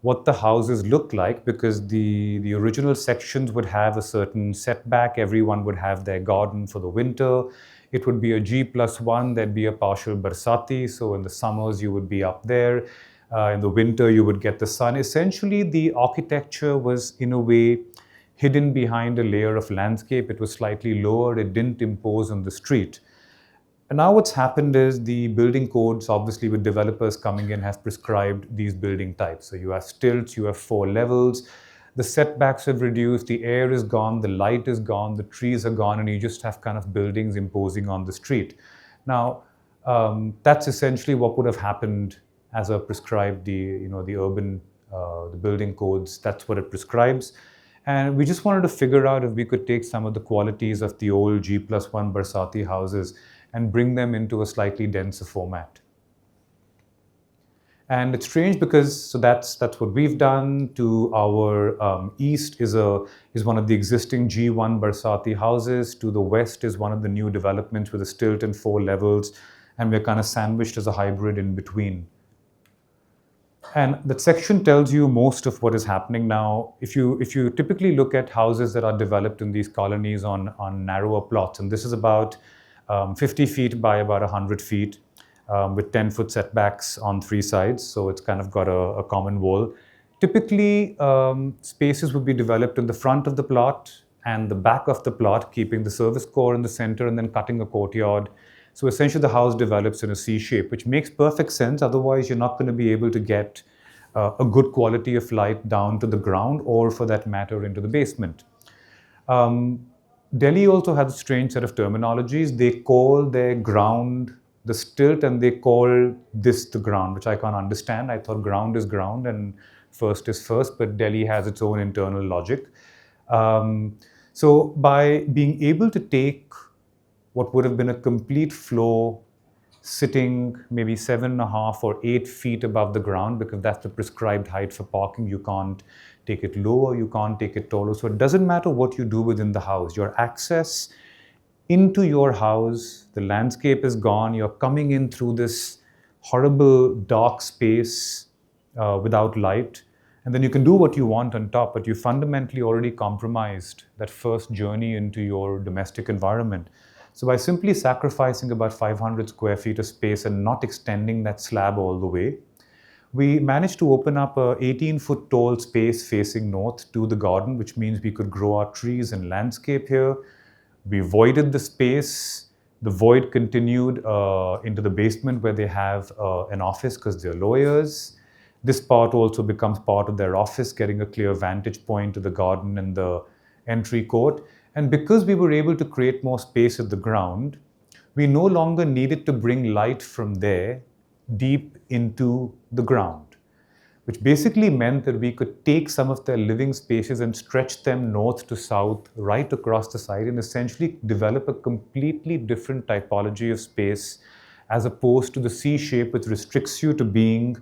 A: what the houses looked like because the original sections would have a certain setback. Everyone would have their garden for the winter. It would be a G+1, there'd be a partial barsati. So in the summers, you would be up there. In the winter, you would get the sun. Essentially, the architecture was, in a way, hidden behind a layer of landscape. It was slightly lower. It didn't impose on the street. And now what's happened is the building codes, obviously with developers coming in, have prescribed these building types. So you have stilts, you have 4 levels. The setbacks have reduced, the air is gone, the light is gone, the trees are gone, and you just have kind of buildings imposing on the street. Now, that's essentially what would have happened as a prescribed the building codes. That's what it prescribes. And we just wanted to figure out if we could take some of the qualities of the old G+1 Barsati houses and bring them into a slightly denser format. And it's strange because that's what we've done. To our east is one of the existing G1 Barsati houses. To the west is one of the new developments with a stilt and 4 levels, and we're kind of sandwiched as a hybrid in between. And that section tells you most of what is happening now. If you typically look at houses that are developed in these colonies on narrower plots, and this is about 50 feet by about 100 feet with 10-foot setbacks on 3 sides. So it's kind of got a common wall. Typically, spaces would be developed in the front of the plot and the back of the plot, keeping the service core in the center and then cutting a courtyard. So essentially the house develops in a C shape, which makes perfect sense. Otherwise, you're not going to be able to get a good quality of light down to the ground or, for that matter, into the basement. Delhi also has a strange set of terminologies. They call their ground the stilt and they call this the ground, which I can't understand. I thought ground is ground and first is first, but Delhi has its own internal logic. So by being able to take what would have been a complete floor sitting maybe 7.5 or 8 feet above the ground, because that's the prescribed height for parking. You can't take it lower, you can't take it taller. So it doesn't matter what you do within the house. Your access into your house, the landscape is gone. You're coming in through this horrible dark space without light. And then you can do what you want on top, but you fundamentally already compromised that first journey into your domestic environment. So by simply sacrificing about 500 square feet of space and not extending that slab all the way, we managed to open up a 18-foot tall space facing north to the garden, which means we could grow our trees and landscape here. We voided the space. The void continued into the basement where they have an office because they're lawyers. This part also becomes part of their office, getting a clear vantage point to the garden and the entry court. And because we were able to create more space at the ground, we no longer needed to bring light from there deep into the ground, which basically meant that we could take some of their living spaces and stretch them north to south, right across the site, and essentially develop a completely different typology of space as opposed to the C shape, which restricts you to being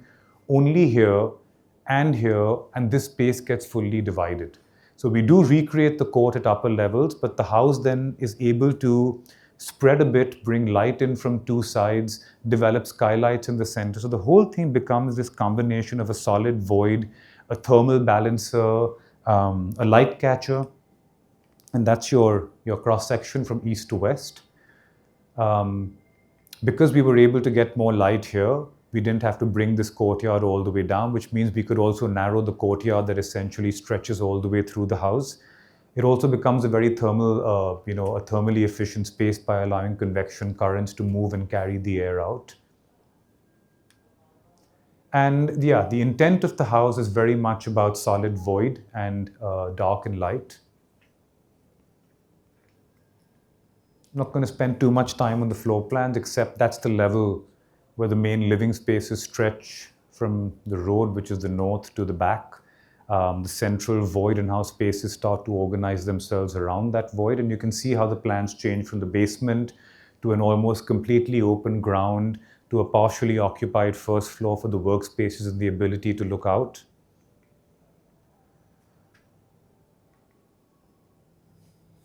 A: only here, and this space gets fully divided. So we do recreate the court at upper levels, but the house then is able to spread a bit, bring light in from 2 sides, develop skylights in the center. So the whole thing becomes this combination of a solid void, a thermal balancer, a light catcher, and that's your cross-section from east to west. Because we were able to get more light here, we didn't have to bring this courtyard all the way down, which means we could also narrow the courtyard that essentially stretches all the way through the house. It also becomes a very thermal, a thermally efficient space by allowing convection currents to move and carry the air out. And yeah, the intent of the house is very much about solid void and dark and light. I'm not going to spend too much time on the floor plans, except that's the level where the main living spaces stretch from the road, which is the north, to the back. The central void and how spaces start to organize themselves around that void. And you can see how the plans change from the basement to an almost completely open ground to a partially occupied first floor for the workspaces and the ability to look out.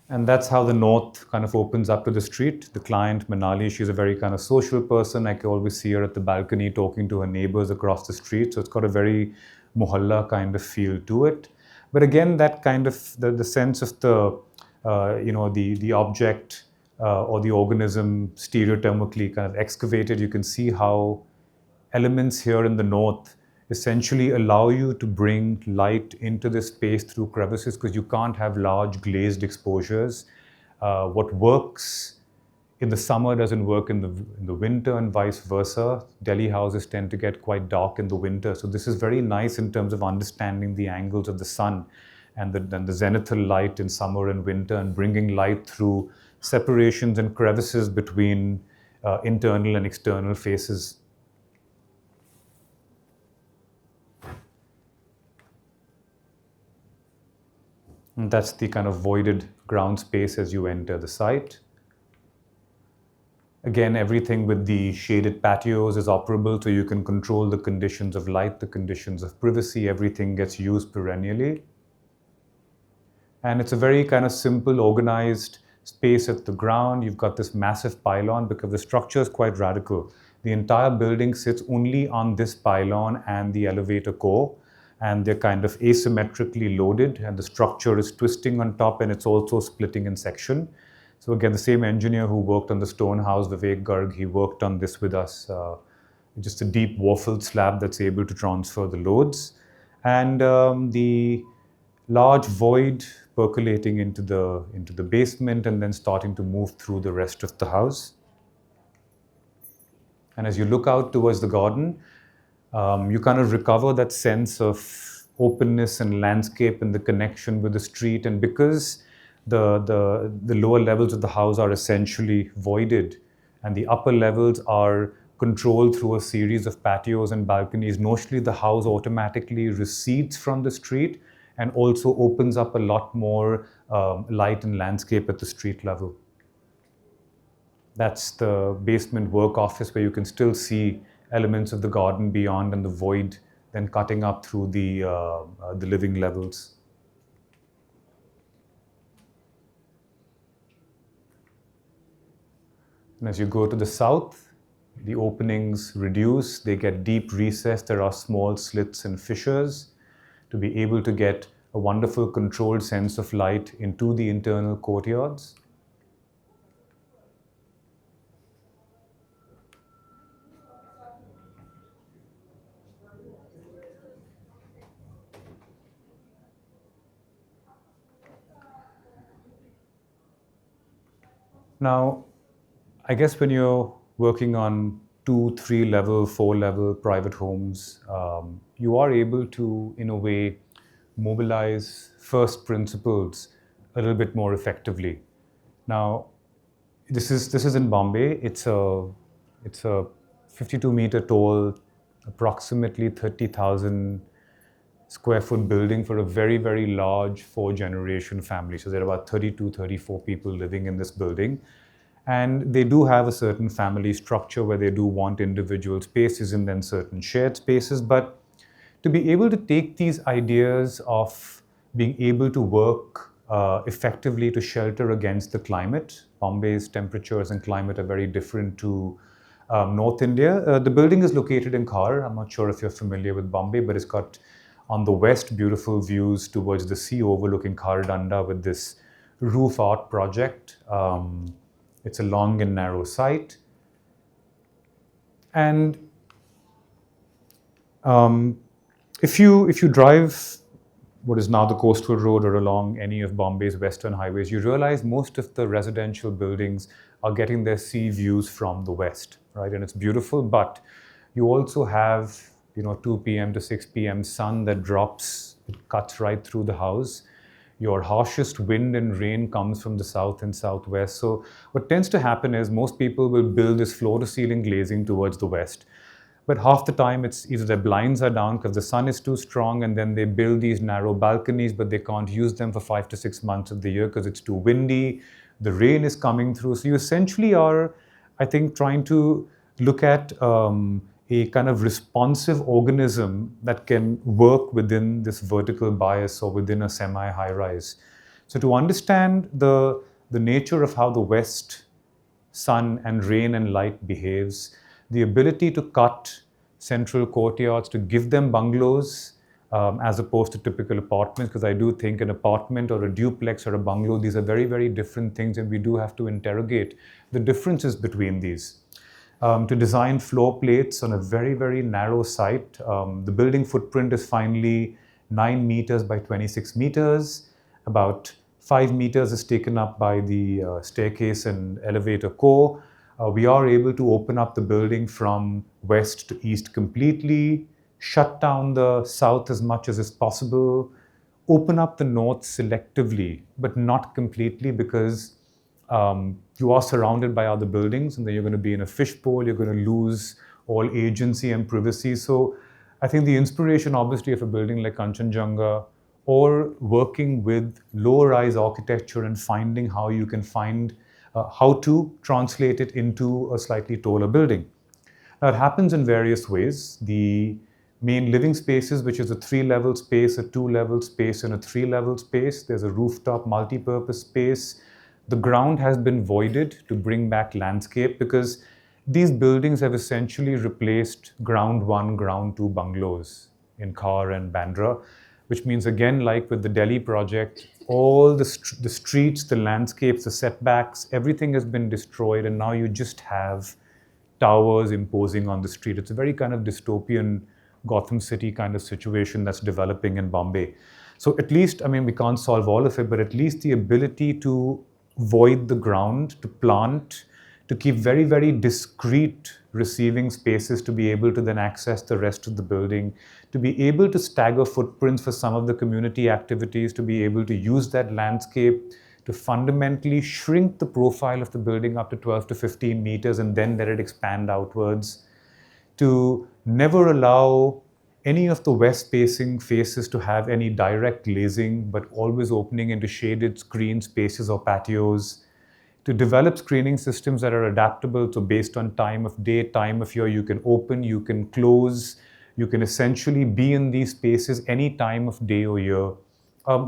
A: And that's how the north kind of opens up to the street. The client, Manali, she's a very kind of social person. I can always see her at the balcony talking to her neighbors across the street. So it's got a very mohalla kind of feel to it. But again, that kind of, the sense of the object or the organism stereothermically kind of excavated, you can see how elements here in the north essentially allow you to bring light into the space through crevices because you can't have large glazed exposures. What works in the summer doesn't work in the winter and vice versa. Delhi houses tend to get quite dark in the winter. So this is very nice in terms of understanding the angles of the sun and the zenithal light in summer and winter and bringing light through separations and crevices between internal and external faces. And that's the kind of voided ground space as you enter the site. Again, everything with the shaded patios is operable, so you can control the conditions of light, the conditions of privacy, everything gets used perennially. And it's a very kind of simple, organized space at the ground. You've got this massive pylon because the structure is quite radical. The entire building sits only on this pylon and the elevator core. And they're kind of asymmetrically loaded and the structure is twisting on top and it's also splitting in section. So again, the same engineer who worked on the stone house, Vivek Garg, he worked on this with us. Just a deep waffled slab that's able to transfer the loads. And the large void percolating into the basement and then starting to move through the rest of the house. And as you look out towards the garden, you kind of recover that sense of openness and landscape and the connection with the street. And because the lower levels of the house are essentially voided and the upper levels are controlled through a series of patios and balconies, notionally the house automatically recedes from the street and also opens up a lot more light and landscape at the street level. That's the basement work office where you can still see elements of the garden beyond and the void then cutting up through the living levels. And as you go to the south, the openings reduce, they get deep recessed, there are small slits and fissures to be able to get a wonderful controlled sense of light into the internal courtyards. Now, I guess when you're working on 2, 3 level, 4 level private homes, you are able to, in a way, mobilize first principles a little bit more effectively. Now, this is in Bombay. It's a 52-meter tall, approximately 30,000 square foot building for a very, very large 4-generation family. So there are about 32, 34 people living in this building. And they do have a certain family structure where they do want individual spaces and then certain shared spaces. But to be able to take these ideas of being able to work effectively to shelter against the climate, Bombay's temperatures and climate are very different to North India. The building is located in Khar. I'm not sure if you're familiar with Bombay, but it's got on the west beautiful views towards the sea overlooking Khar Danda with this roof art project. It's a long and narrow site. And If you drive what is now the coastal road or along any of Bombay's western highways, you realize most of the residential buildings are getting their sea views from the west, right? And it's beautiful, but you also have, 2 p.m. to 6 p.m. sun that drops, it cuts right through the house. Your harshest wind and rain comes from the south and southwest. So what tends to happen is most people will build this floor-to-ceiling glazing towards the west. But half the time, it's either their blinds are down because the sun is too strong, and then they build these narrow balconies, but they can't use them for 5 to 6 months of the year because it's too windy. The rain is coming through. So you essentially are, I think, trying to look at a kind of responsive organism that can work within this vertical bias or within a semi-high rise. So to understand the nature of how the West, sun and rain and light behaves, the ability to cut central courtyards to give them bungalows as opposed to typical apartments, because I do think an apartment or a duplex or a bungalow, these are very, very different things, and we do have to interrogate the differences between these. To design floor plates on a very, very narrow site, the building footprint is finally 9 meters by 26 meters. About 5 meters is taken up by the staircase and elevator core. We are able to open up the building from west to east completely, shut down the south as much as is possible, open up the north selectively, but not completely, because you are surrounded by other buildings, and then you're going to be in a fishbowl, you're going to lose all agency and privacy. So I think the inspiration, obviously, of a building like Kanchenjunga, or working with low-rise architecture and finding how you can find how to translate it into a slightly taller building. Now, it happens in various ways. The main living spaces, which is a 3-level space, a 2-level space, and a 3-level space. There's a rooftop multi-purpose space. The ground has been voided to bring back landscape, because these buildings have essentially replaced ground 1, ground 2 bungalows in Khar and Bandra, which means, again, like with the Delhi project, all the streets, the landscapes, the setbacks, everything has been destroyed, and now you just have towers imposing on the street. It's a very kind of dystopian Gotham City kind of situation that's developing in Bombay. So at least, I mean, we can't solve all of it, but at least the ability to void the ground, to plant, to keep very, very discrete receiving spaces to be able to then access the rest of the building, to be able to stagger footprints for some of the community activities, to be able to use that landscape to fundamentally shrink the profile of the building up to 12 to 15 meters and then let it expand outwards, to never allow any of the west-facing faces to have any direct glazing, but always opening into shaded screen spaces or patios, to develop screening systems that are adaptable, so based on time of day, time of year, you can open, you can close, you can essentially be in these spaces any time of day or year.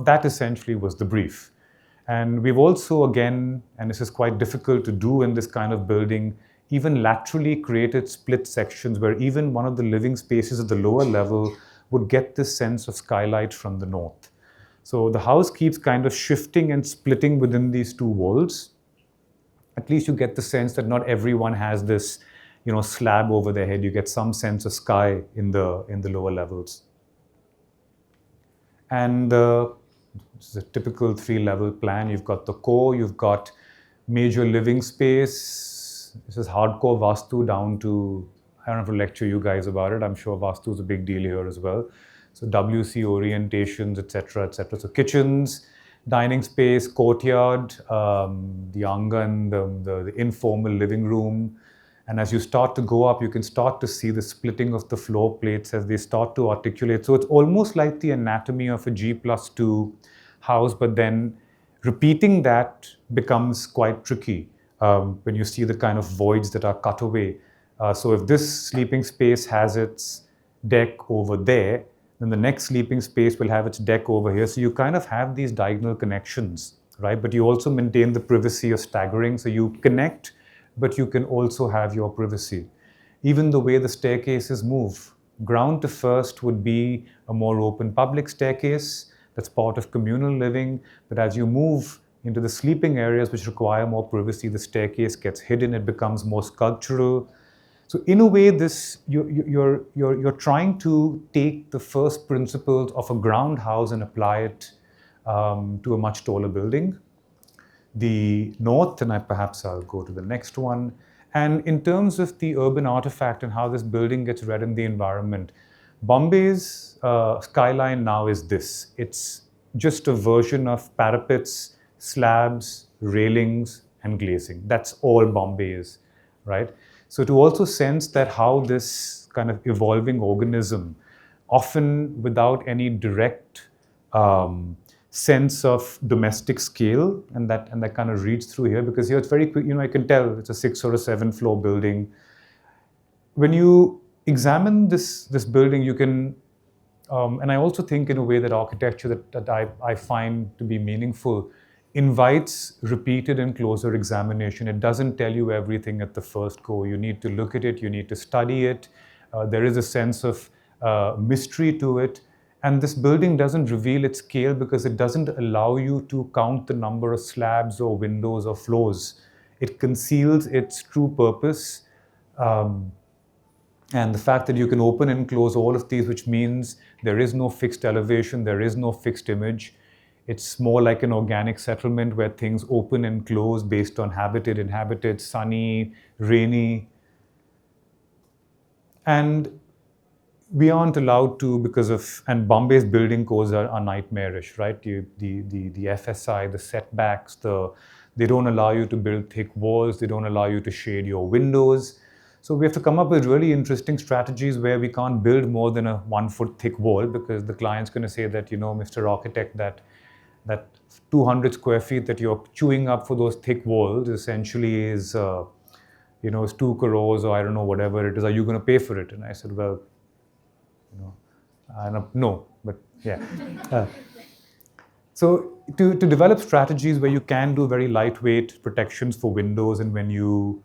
A: That essentially was the brief. And we've also, again, and this is quite difficult to do in this kind of building, even laterally created split sections where even one of the living spaces at the lower level would get this sense of skylight from the north. So the house keeps kind of shifting and splitting within these two walls. At least you get the sense that not everyone has this, slab over their head. You get some sense of sky in the lower levels. And this is a typical 3-level plan. You've got the core, you've got major living space. This is hardcore Vastu down to, I don't have to lecture you guys about it. I'm sure Vastu is a big deal here as well. So WC orientations, etc., etc. So kitchens, dining space, courtyard, the angan, the informal living room. And as you start to go up, you can start to see the splitting of the floor plates as they start to articulate. So it's almost like the anatomy of a G+2 house, but then repeating that becomes quite tricky when you see the kind of voids that are cut away. So if this sleeping space has its deck over there, then the next sleeping space will have its deck over here. So you kind of have these diagonal connections, right? But you also maintain the privacy of staggering. So you connect, but you can also have your privacy. Even the way the staircases move. Ground to first would be a more open public staircase that's part of communal living. But as you move into the sleeping areas which require more privacy, the staircase gets hidden, it becomes more sculptural. So in a way, you're trying to take the first principles of a ground house and apply it to a much taller building. The north, and perhaps I'll go to the next one. And in terms of the urban artifact and how this building gets read in the environment, Bombay's skyline now is this. It's just a version of parapets, slabs, railings, and glazing. That's all Bombay is, right? So to also sense that how this kind of evolving organism, often without any direct sense of domestic scale, and that kind of reads through here, because here it's very quick, I can tell it's a 6 or a 7 floor building. When you examine this building, you can, and I also think in a way that architecture that I find to be meaningful invites repeated and closer examination. It doesn't tell you everything at the first go. You need to look at it, you need to study it. There is a sense of mystery to it. And this building doesn't reveal its scale because it doesn't allow you to count the number of slabs or windows or floors. It conceals its true purpose. And the fact that you can open and close all of these, which means there is no fixed elevation, there is no fixed image. It's more like an organic settlement where things open and close based on habited, inhabited, sunny, rainy. And we aren't allowed to, because of, and Bombay's building codes are nightmarish, right? The FSI, the setbacks, they don't allow you to build thick walls, they don't allow you to shade your windows. So we have to come up with really interesting strategies where we can't build more than a 1 foot thick wall, because the client's going to say that, Mr. Architect, that 200 square feet that you're chewing up for those thick walls essentially is, is 2 crores or I don't know, whatever it is. Are you going to pay for it? And I said, well, no, but yeah. So to develop strategies where you can do very lightweight protections for windows, and when you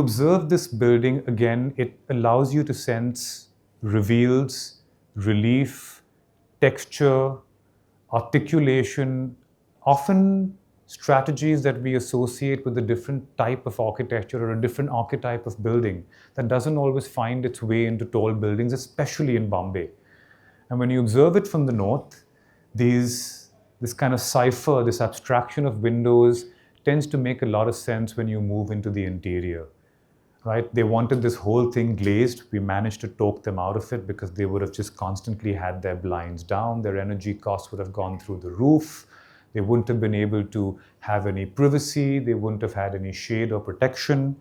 A: observe this building, again, it allows you to sense reveals, relief, texture, articulation, often strategies that we associate with a different type of architecture or a different archetype of building that doesn't always find its way into tall buildings, especially in Bombay. And when you observe it from the north, this kind of cipher, this abstraction of windows tends to make a lot of sense when you move into the interior, right? They wanted this whole thing glazed. We managed to talk them out of it because they would have just constantly had their blinds down. Their energy costs would have gone through the roof. They wouldn't have been able to have any privacy. They wouldn't have had any shade or protection.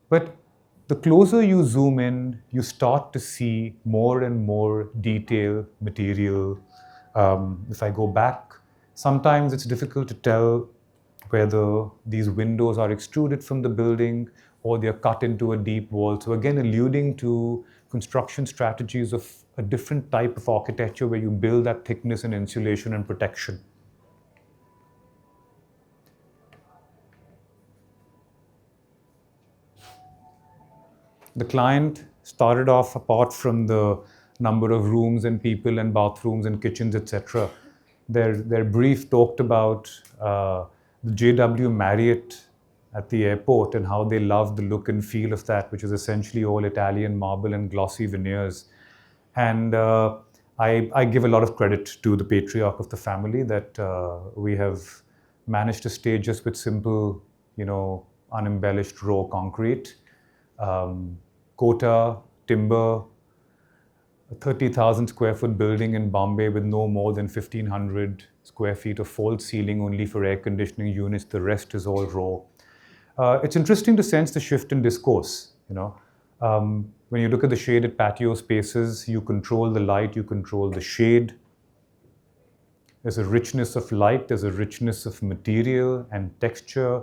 A: But the closer you zoom in, you start to see more and more detail, material. If I go back, sometimes it's difficult to tell whether these windows are extruded from the building or they're cut into a deep wall. So again, alluding to construction strategies of a different type of architecture where you build that thickness and insulation and protection. The client started off, apart from the number of rooms and people and bathrooms and kitchens, etc. Their brief talked about the JW Marriott at the airport and how they loved the look and feel of that, which is essentially all Italian marble and glossy veneers. And I give a lot of credit to the patriarch of the family that we have managed to stay just with simple, unembellished raw concrete, Kota, timber, a 30,000 square foot building in Bombay with no more than 1,500 square feet of false ceiling only for air conditioning units. The rest is all raw. It's interesting to sense the shift in discourse, when you look at the shaded patio spaces, you control the light, you control the shade. There's a richness of light, there's a richness of material and texture,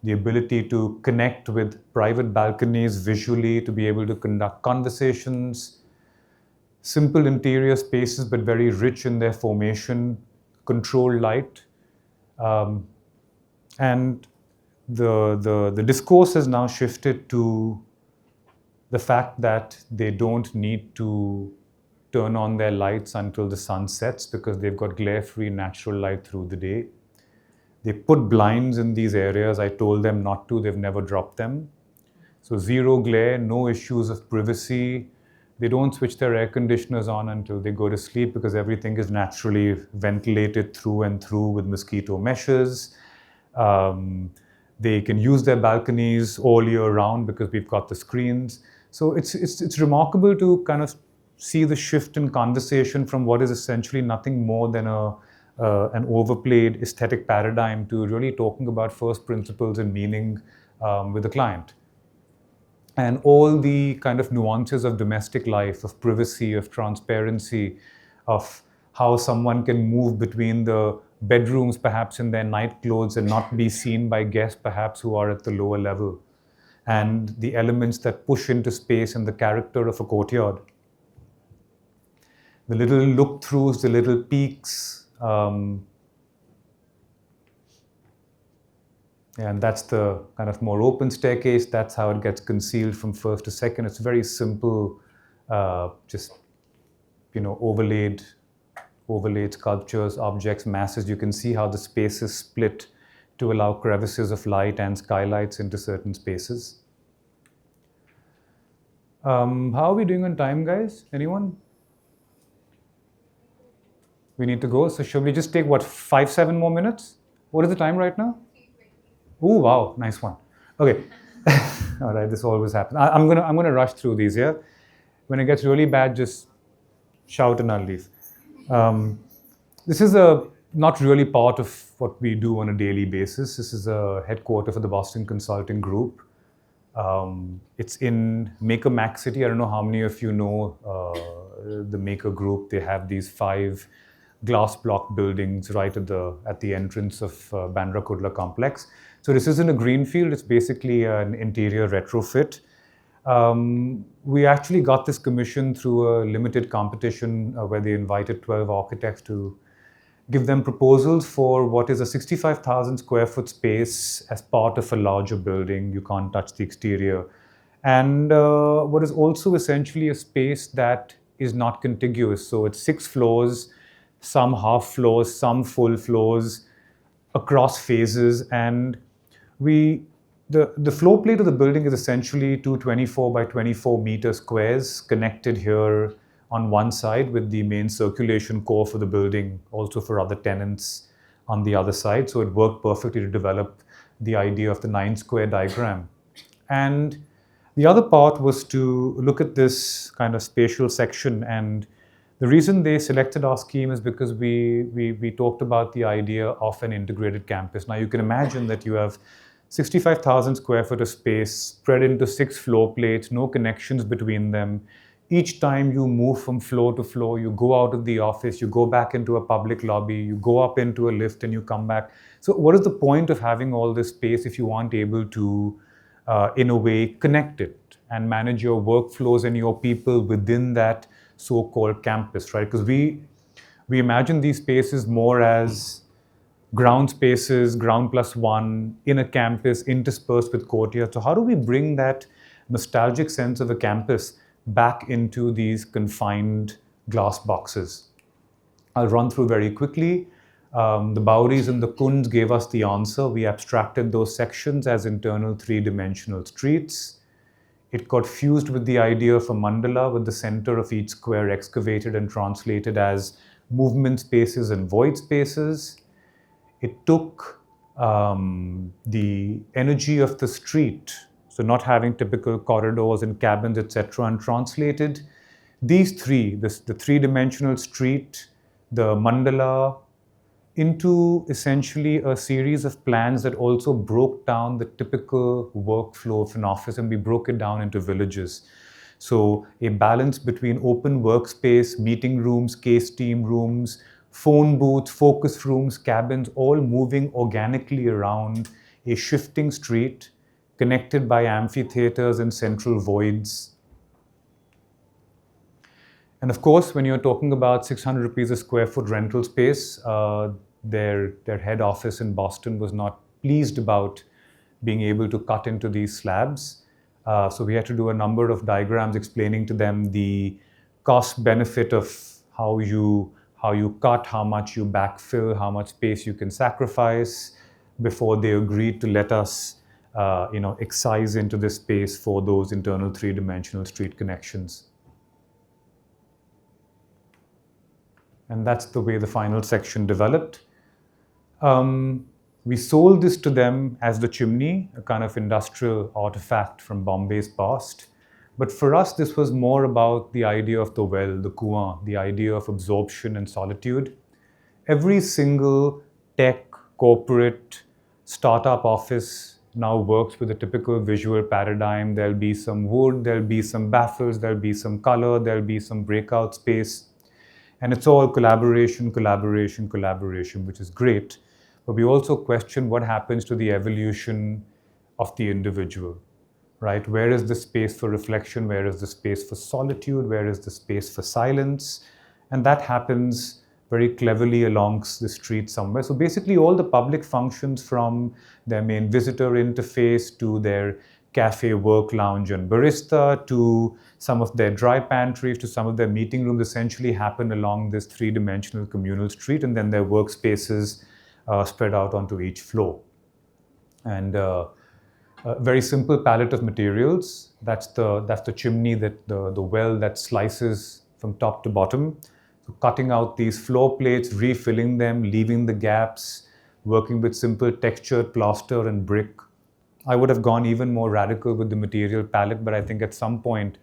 A: the ability to connect with private balconies visually, to be able to conduct conversations. Simple interior spaces, but very rich in their formation, controlled light. And the discourse has now shifted to the fact that they don't need to turn on their lights until the sun sets because they've got glare-free natural light through the day. They put blinds in these areas. I told them not to, they've never dropped them. So zero glare, no issues of privacy. They don't switch their air conditioners on until they go to sleep because everything is naturally ventilated through and through with mosquito meshes. They can use their balconies all year round because we've got the screens. So it's remarkable to kind of see the shift in conversation from what is essentially nothing more than an overplayed aesthetic paradigm to really talking about first principles and meaning with the client. And all the kind of nuances of domestic life, of privacy, of transparency, of how someone can move between the bedrooms perhaps in their night clothes and not be seen by guests perhaps who are at the lower level, and the elements that push into space and the character of a courtyard. The little look-throughs, the little peaks, and that's the kind of more open staircase. That's how it gets concealed from first to second. It's very simple, just, overlaid sculptures, objects, masses. You can see how the space is split to allow crevices of light and skylights into certain spaces. How are we doing on time, guys? Anyone? We need to go. So should we just take, 5-7 more minutes? What is the time right now? Oh, wow, nice one. Okay. All right, this always happens. I'm gonna rush through these, yeah? When it gets really bad, just shout and I'll leave. This is not really part of what we do on a daily basis. This is a headquarters for the Boston Consulting Group. It's in Maker Mac City. I don't know how many of you know the Maker Group. They have these 5 glass block buildings right at the entrance of Bandra Kurla complex. So this isn't a greenfield, it's basically an interior retrofit. We actually got this commission through a limited competition where they invited 12 architects to give them proposals for what is a 65,000 square foot space as part of a larger building. You can't touch the exterior. And what is also essentially a space that is not contiguous. So it's 6 floors, some half floors, some full floors, across phases. And the floor plate of the building is essentially 224 by 24 meter squares connected here on one side with the main circulation core for the building, also for other tenants on the other side. So it worked perfectly to develop the idea of the 9 square diagram. And the other part was to look at this kind of spatial section. And the reason they selected our scheme is because we talked about the idea of an integrated campus. Now you can imagine that you have 65,000 square foot of space spread into 6 floor plates, no connections between them. Each time you move from floor to floor, you go out of the office, you go back into a public lobby, you go up into a lift and you come back. So what is the point of having all this space if you aren't able to, in a way, connect it and manage your workflows and your people within that so-called campus, right? Because we imagine these spaces more as ground spaces, ground plus one, in a campus, interspersed with courtyard. So how do we bring that nostalgic sense of a campus back into these confined glass boxes? I'll run through very quickly. The Bowries and the Kunds gave us the answer. We abstracted those sections as internal 3-dimensional streets. It got fused with the idea of a mandala, with the center of each square excavated and translated as movement spaces and void spaces. It took the energy of the street, so not having typical corridors and cabins, etc., and translated these three, the 3-dimensional street, the mandala, into essentially a series of plans that also broke down the typical workflow of an office, and we broke it down into villages. So a balance between open workspace, meeting rooms, case team rooms, phone booths, focus rooms, cabins, all moving organically around a shifting street connected by amphitheaters and central voids. And of course, when you're talking about 600 rupees a square foot rental space, their head office in Boston was not pleased about being able to cut into these slabs. So we had to do a number of diagrams explaining to them the cost benefit of how you cut, how much you backfill, how much space you can sacrifice, before they agreed to let us excise into this space for those internal three-dimensional street connections. And that's the way the final section developed. We sold this to them as the chimney, a kind of industrial artifact from Bombay's past. But for us, this was more about the idea of the well, the kuan, the idea of absorption and solitude. Every single tech, corporate, startup office now works with a typical visual paradigm. There'll be some wood, there'll be some baffles, there'll be some color, there'll be some breakout space. And it's all collaboration, collaboration, collaboration, which is great. But we also question what happens to the evolution of the individual, right? Where is the space for reflection? Where is the space for solitude? Where is the space for silence? And that happens very cleverly along the street somewhere. So basically all the public functions, from their main visitor interface to their cafe, work lounge and barista, to some of their dry pantries, to some of their meeting rooms, essentially happen along this three-dimensional communal street, and then their workspaces spread out onto each floor. And a very simple palette of materials. That's the chimney, that the well that slices from top to bottom. So cutting out these floor plates, refilling them, leaving the gaps, working with simple textured plaster and brick. I would have gone even more radical with the material palette, but I think at some point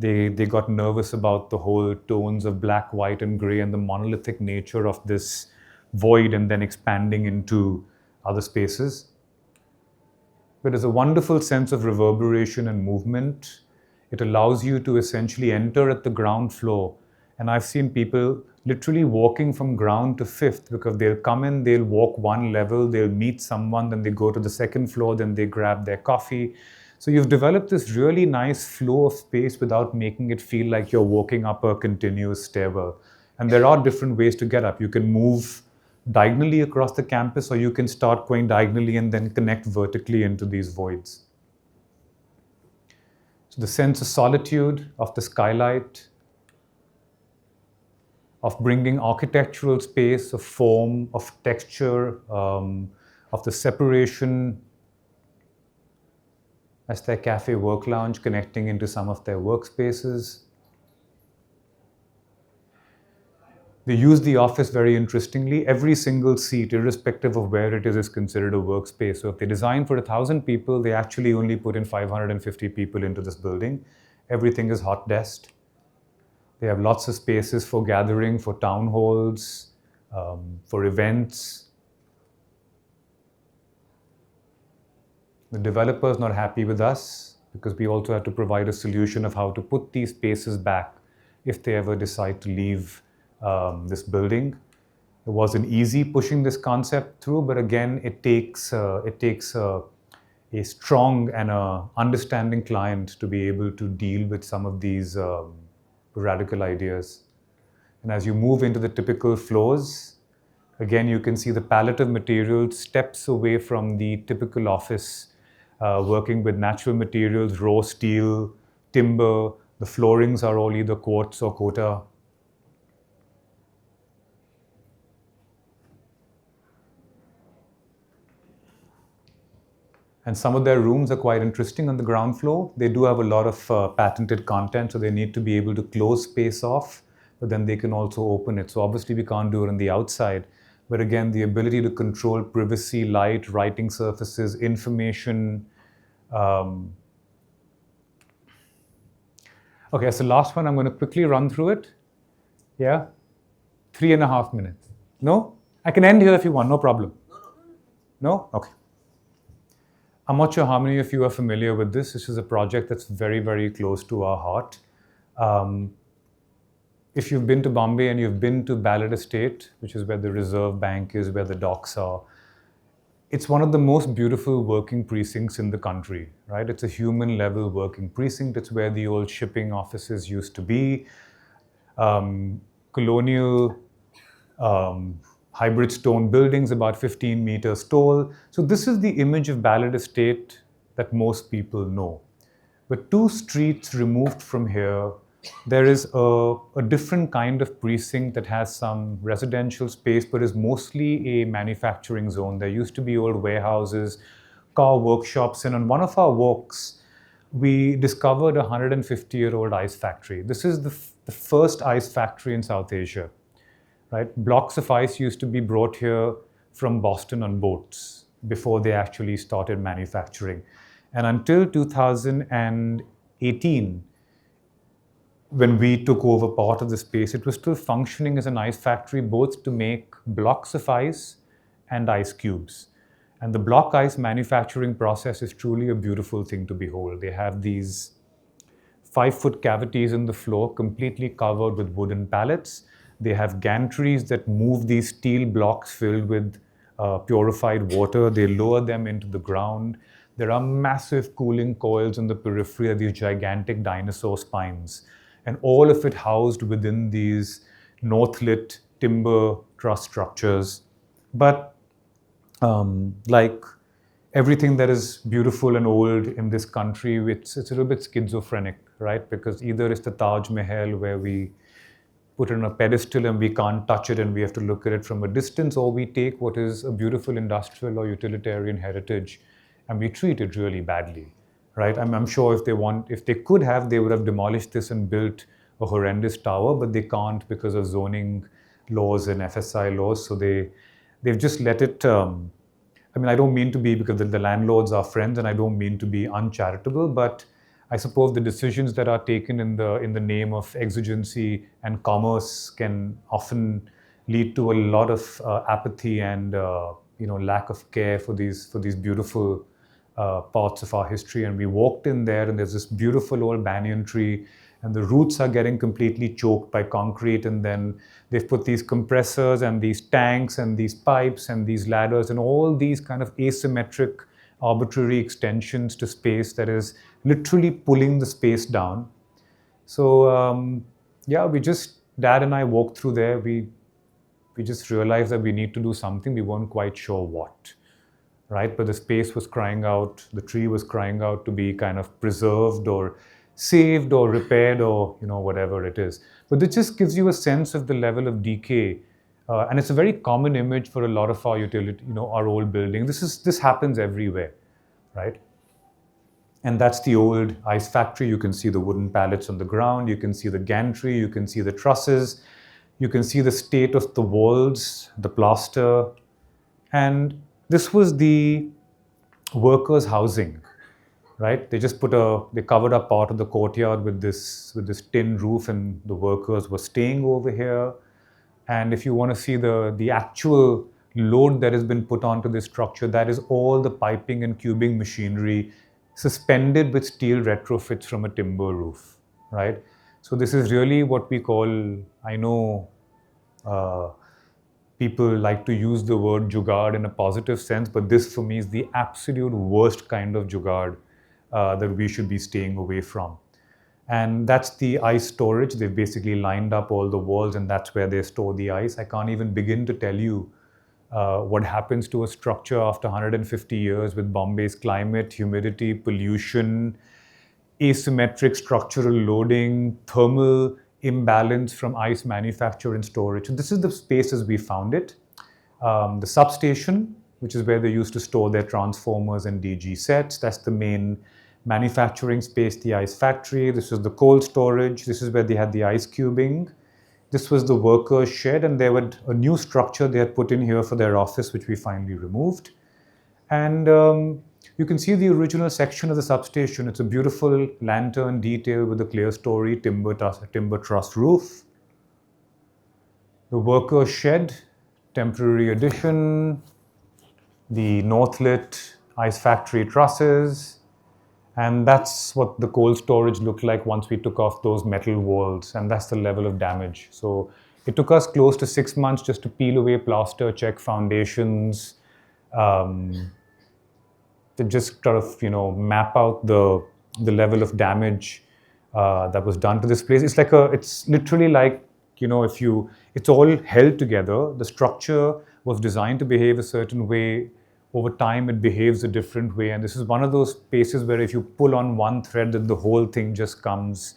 A: they got nervous about the whole tones of black, white and gray and the monolithic nature of this void and then expanding into other spaces. But there's a wonderful sense of reverberation and movement. It allows you to essentially enter at the ground floor. And I've seen people literally walking from ground to fifth, because they'll come in, they'll walk one level, they'll meet someone, then they go to the second floor, then they grab their coffee. So you've developed this really nice flow of space without making it feel like you're walking up a continuous stairwell. And there are different ways to get up. You can move diagonally across the campus, or you can start going diagonally and then connect vertically into these voids. So the sense of solitude, of the skylight, of bringing architectural space, of form, of texture, of the separation as their cafe work lounge connecting into some of their workspaces. They use the office very interestingly. Every single seat, irrespective of where it is considered a workspace. So if they design for 1,000 people, they actually only put in 550 people into this building. Everything is hot desked. They have lots of spaces for gathering, for town halls, for events. The developer is not happy with us because we also have to provide a solution of how to put these spaces back if they ever decide to leave this building. It wasn't easy pushing this concept through, but again, it takes a strong and a understanding client to be able to deal with some of these radical ideas. And as you move into the typical floors, again, you can see the palette of materials steps away from the typical office, working with natural materials, raw steel, timber. The floorings are all either quartz or kota. And some of their rooms are quite interesting on the ground floor. They do have a lot of patented content, so they need to be able to close space off, but then they can also open it. So obviously we can't do it on the outside. But again, the ability to control privacy, light, writing surfaces, information. Okay, so last one, I'm going to quickly run through it. Yeah? 3.5 minutes. No? I can end here if you want, no problem. No? Okay. I'm not sure how many of you are familiar with this. This is a project that's very, very close to our heart. If you've been to Bombay and you've been to Ballad Estate, which is where the Reserve Bank is, where the docks are, it's one of the most beautiful working precincts in the country, right? It's a human level working precinct. It's where the old shipping offices used to be. Colonial hybrid stone buildings, about 15 meters tall. So this is the image of Ballad Estate that most people know. But 2 streets removed from here, there is a different kind of precinct that has some residential space, but is mostly a manufacturing zone. There used to be old warehouses, car workshops, and on one of our walks, we discovered a 150-year-old ice factory. This is the first ice factory in South Asia, right? Blocks of ice used to be brought here from Boston on boats before they actually started manufacturing. And until 2018, when we took over part of the space, it was still functioning as an ice factory, both to make blocks of ice and ice cubes. And the block ice manufacturing process is truly a beautiful thing to behold. They have these 5-foot cavities in the floor, completely covered with wooden pallets. They have gantries that move these steel blocks filled with purified water. They lower them into the ground. There are massive cooling coils in the periphery of these gigantic dinosaur spines, and all of it housed within these north-lit timber truss structures. But like everything that is beautiful and old in this country, it's a little bit schizophrenic, right? Because either it's the Taj Mahal where we put it on a pedestal and we can't touch it and we have to look at it from a distance, or we take what is a beautiful industrial or utilitarian heritage and we treat it really badly, right? I'm sure if they could have, they would have demolished this and built a horrendous tower, but they can't because of zoning laws and FSI laws. So they've just let it. I don't mean to be, because the landlords are friends, and I don't mean to be uncharitable, but I suppose the decisions that are taken in the name of exigency and commerce can often lead to a lot of apathy and lack of care for these beautiful parts of our history. And we walked in there, and there's this beautiful old banyan tree, and the roots are getting completely choked by concrete, and then they've put these compressors and these tanks and these pipes and these ladders and all these kind of asymmetric, arbitrary extensions to space that is literally pulling the space down. So Dad and I walked through there. We just realized that we need to do something. We weren't quite sure what, right? But the space was crying out, the tree was crying out to be kind of preserved or saved or repaired or whatever it is. But this just gives you a sense of the level of decay, and it's a very common image for a lot of our our old buildings. This happens everywhere, right? And that's the old ice factory. You can see the wooden pallets on the ground. You can see the gantry. You can see the trusses. You can see the state of the walls, the plaster, and this was the workers' housing. Right? They just they covered up part of the courtyard with this tin roof, and the workers were staying over here. And if you want to see the actual load that has been put onto this structure, that is all the piping and cubing machinery suspended with steel retrofits from a timber roof, right? So this is really what we call, I know people like to use the word jugaad in a positive sense, but this for me is the absolute worst kind of jugaad that we should be staying away from. And that's the ice storage. They've basically lined up all the walls, and that's where they store the ice. I can't even begin to tell you what happens to a structure after 150 years with Bombay's climate, humidity, pollution, asymmetric structural loading, thermal imbalance from ice manufacture and storage. So this is the space as we found it. The substation, which is where they used to store their transformers and DG sets. That's the main manufacturing space, the ice factory. This was the cold storage. This is where they had the ice cubing. This was the workers' shed, and there was a new structure they had put in here for their office, which we finally removed. And you can see the original section of the substation. It's a beautiful lantern detail with a clear story, timber truss roof. The workers' shed, temporary addition. The north-lit ice factory trusses. And that's what the cold storage looked like once we took off those metal walls, and that's the level of damage. So it took us close to 6 months just to peel away plaster, check foundations, to just sort of, map out the level of damage that was done to this place. It's literally like, it's all held together. The structure was designed to behave a certain way. Over time, it behaves a different way. And this is one of those spaces where if you pull on one thread, then the whole thing just comes,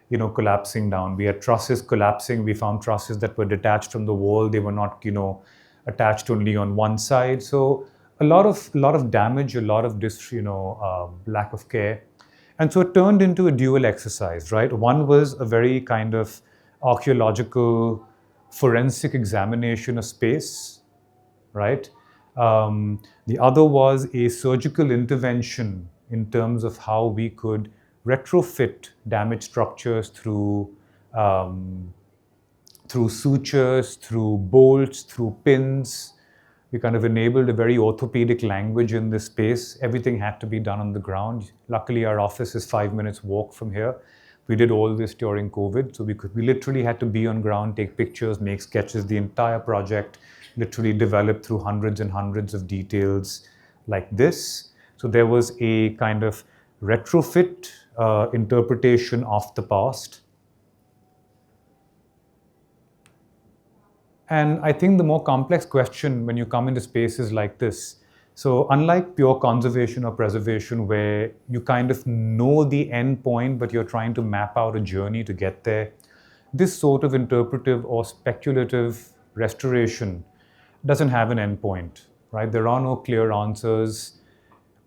A: collapsing down. We had trusses collapsing. We found trusses that were detached from the wall. They were not, attached only on one side. So a lot of damage, a lot of lack of care. And so it turned into a dual exercise, right? One was a very kind of archaeological forensic examination of space, right? The other was a surgical intervention in terms of how we could retrofit damaged structures um, through sutures, through bolts, through pins. We kind of enabled a very orthopedic language in this space. Everything had to be done on the ground. Luckily, our office is 5 minutes walk from here. We did all this during COVID, so we literally had to be on ground, take pictures, make sketches. The entire project literally developed through hundreds and hundreds of details like this. So there was a kind of retrofit interpretation of the past. And I think the more complex question when you come into spaces like this, so unlike pure conservation or preservation where you kind of know the end point, but you're trying to map out a journey to get there, this sort of interpretive or speculative restoration doesn't have an end point, right? There are no clear answers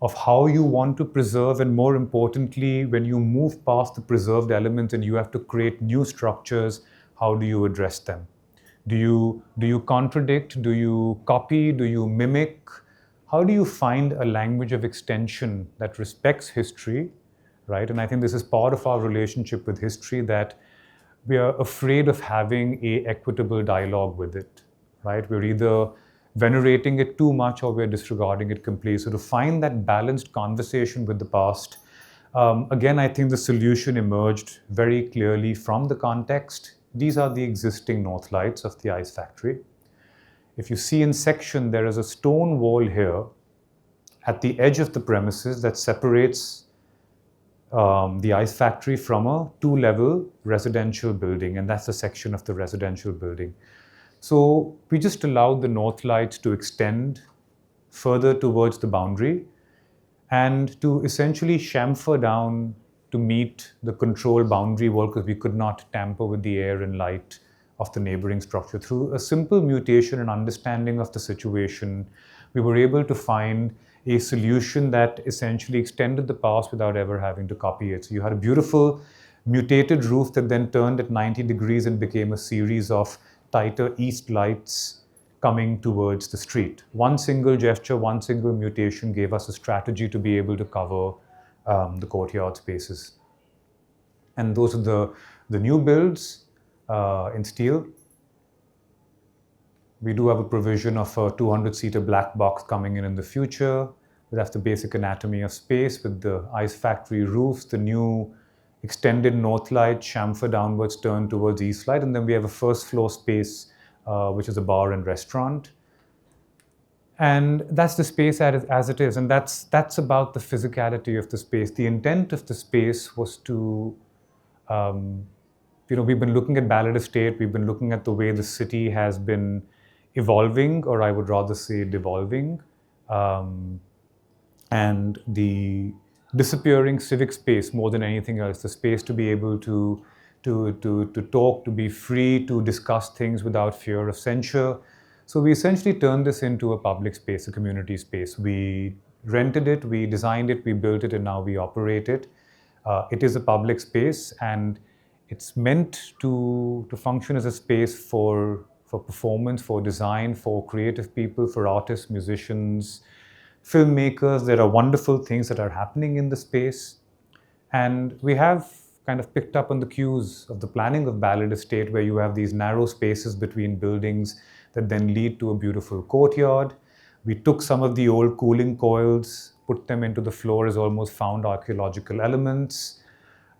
A: of how you want to preserve, and more importantly, when you move past the preserved elements and you have to create new structures, how do you address them? Do you contradict? Do you copy? Do you mimic? How do you find a language of extension that respects history, right? And I think this is part of our relationship with history, that we are afraid of having a equitable dialogue with it, right? We're either venerating it too much or we're disregarding it completely. So to find that balanced conversation with the past, again, I think the solution emerged very clearly from the context. These are the existing north lights of the ice factory. If you see in section, there is a stone wall here at the edge of the premises that separates the ice factory from a two-level residential building, and that's the section of the residential building. So we just allowed the north lights to extend further towards the boundary and to essentially chamfer down to meet the control boundary wall, because we could not tamper with the air and light of the neighboring structure. Through a simple mutation and understanding of the situation, we were able to find a solution that essentially extended the past without ever having to copy it. So you had a beautiful mutated roof that then turned at 90 degrees and became a series of tighter east lights coming towards the street. One single gesture, one single mutation gave us a strategy to be able to cover the courtyard spaces. And those are the new builds in steel. We do have a provision of a 200-seater black box coming in the future. That's the basic anatomy of space with the ice factory roofs, the new extended north light, chamfer downwards, turn towards east light. And then we have a first floor space, which is a bar and restaurant. And that's the space as it is. And that's about the physicality of the space. The intent of the space was to, we've been looking at Ballard Estate, we've been looking at the way the city has been evolving, or I would rather say devolving, and the disappearing civic space more than anything else, the space to be able to talk, to be free, to discuss things without fear of censure. So we essentially turned this into a public space, a community space. We rented it, we designed it, we built it, and now we operate it. It is a public space, and it's meant to function as a space for performance, for design, for creative people, for artists, musicians, filmmakers. There are wonderful things that are happening in the space. And we have kind of picked up on the cues of the planning of Ballard Estate, where you have these narrow spaces between buildings that then lead to a beautiful courtyard. We took some of the old cooling coils, put them into the floor as almost found archaeological elements.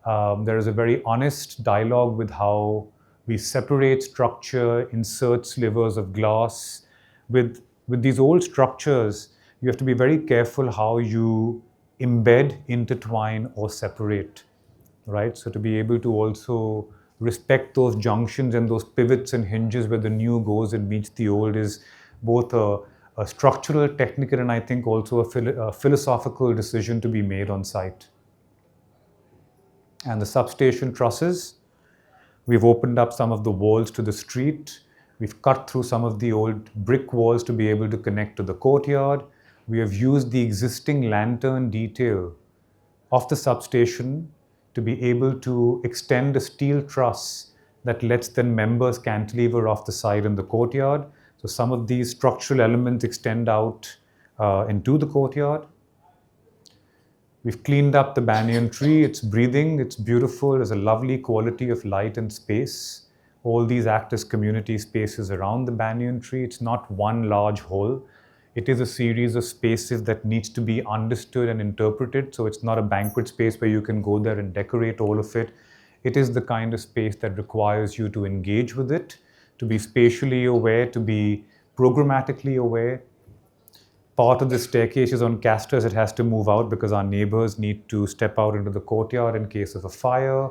A: There is a very honest dialogue with how we separate structure, insert slivers of glass. With these old structures, you have to be very careful how you embed, intertwine, or separate, right? So to be able to also respect those junctions and those pivots and hinges where the new goes and meets the old is both a structural, technical, and I think also a philosophical decision to be made on site. And the substation trusses, we've opened up some of the walls to the street. We've cut through some of the old brick walls to be able to connect to the courtyard. we have used the existing lantern detail of the substation to be able to extend a steel truss that lets then members cantilever off the side in the courtyard. So some of these structural elements extend out into the courtyard. We've cleaned up the banyan tree. It's breathing, it's beautiful, there's a lovely quality of light and space. All these act as community spaces around the banyan tree. It's not one large hole. It is a series of spaces that needs to be understood and interpreted. So it's not a banquet space where you can go there and decorate all of it. It is the kind of space that requires you to engage with it, to be spatially aware, to be programmatically aware. Part of the staircase is on casters. It has to move out because our neighbors need to step out into the courtyard in case of a fire.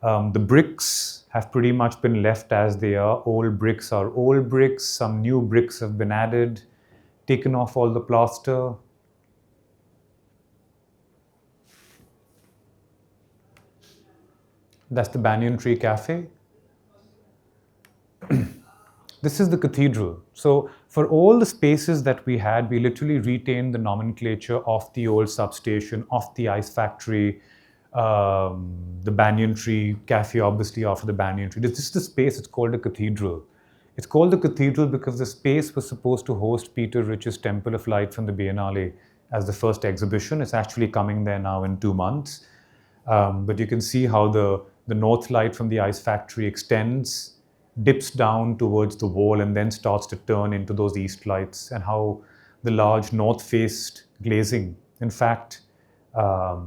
A: The bricks have pretty much been left as they are. Old bricks are old bricks. Some new bricks have been added, taken off all the plaster. That's the Banyan Tree Cafe. This is the cathedral. So for all the spaces that we had, we literally retained the nomenclature of the old substation, of the ice factory, the Banyan Tree Cafe, obviously after the Banyan Tree. This is the space, it's called a cathedral. It's called the cathedral because the space was supposed to host Peter Rich's Temple of Light from the Biennale as the first exhibition. It's actually coming there now in 2 months. But you can see how the north light from the ice factory extends, dips down towards the wall and then starts to turn into those east lights, and how the large north-faced glazing, in fact, a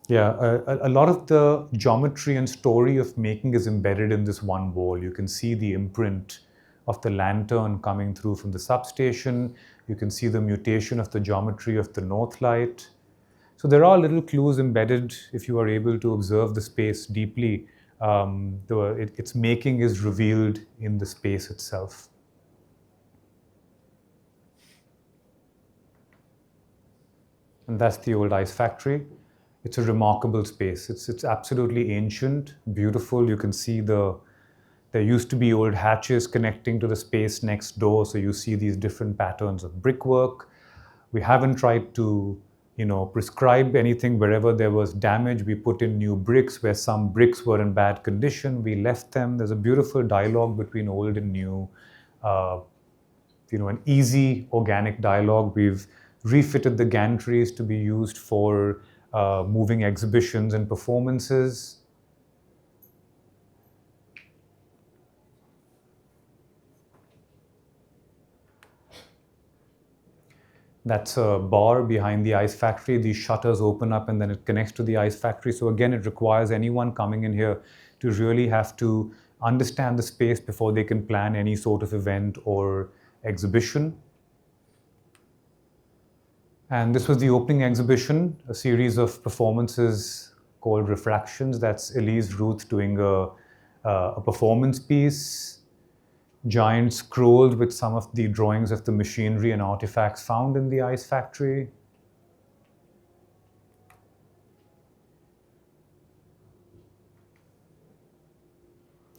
A: lot of the geometry and story of making is embedded in this one wall. You can see the imprint of the lantern coming through from the substation. You can see the mutation of the geometry of the north light. So there are little clues embedded if you are able to observe the space deeply. Its making is revealed in the space itself. And that's the old ice factory. It's a remarkable space. It's absolutely ancient, beautiful. You can see there used to be old hatches connecting to the space next door. So you see these different patterns of brickwork. We haven't tried to prescribe anything. Wherever there was damage, we put in new bricks. Where some bricks were in bad condition, we left them. There's a beautiful dialogue between old and new, an easy organic dialogue. We've refitted the gantries to be used for moving exhibitions and performances. That's a bar behind the ice factory. These shutters open up and then it connects to the ice factory. So again, it requires anyone coming in here to really have to understand the space before they can plan any sort of event or exhibition. And this was the opening exhibition, a series of performances called Refractions. That's Elise Ruth doing a performance piece. Giant scrolls with some of the drawings of the machinery and artifacts found in the ice factory.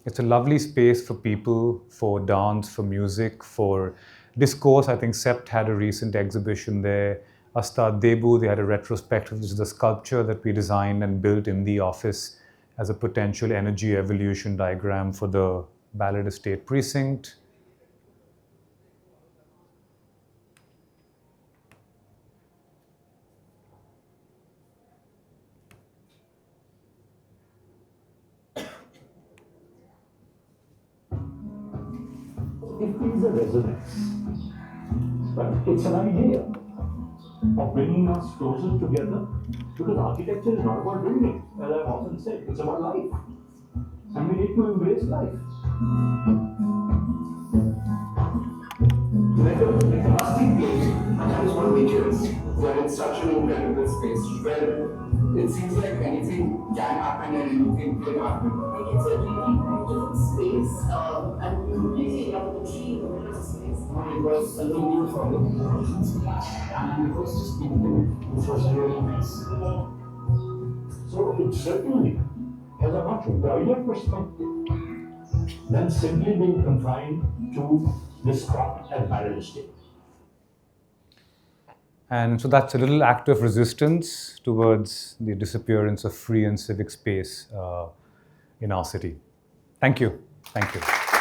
A: It's a lovely space for people, for dance, for music, for discourse. I think Sept had a recent exhibition there. Astad Debu, they had a retrospective, which is the sculpture that we designed and built in the office as a potential energy evolution diagram for the Ballard Estate precinct.
B: It is a resonance, but it's an idea of bringing us closer together, because architecture is not about building, as I've often said, it's about life. And we need to embrace life.
C: Like a rustic place, and that is what nature is. Where it's such an incredible space, where it seems like anything can happen and anything can happen.
D: Like it's a really beautiful space, and completely love the tree, the middle of the space.
C: It was a little new for me, and it was just beautiful, which was really nice.
B: So it certainly has a much wider perspective. than simply being confined to this spot at Ballard Estate.
A: And so that's a little act of resistance towards the disappearance of free and civic space in our city. Thank you. Thank you.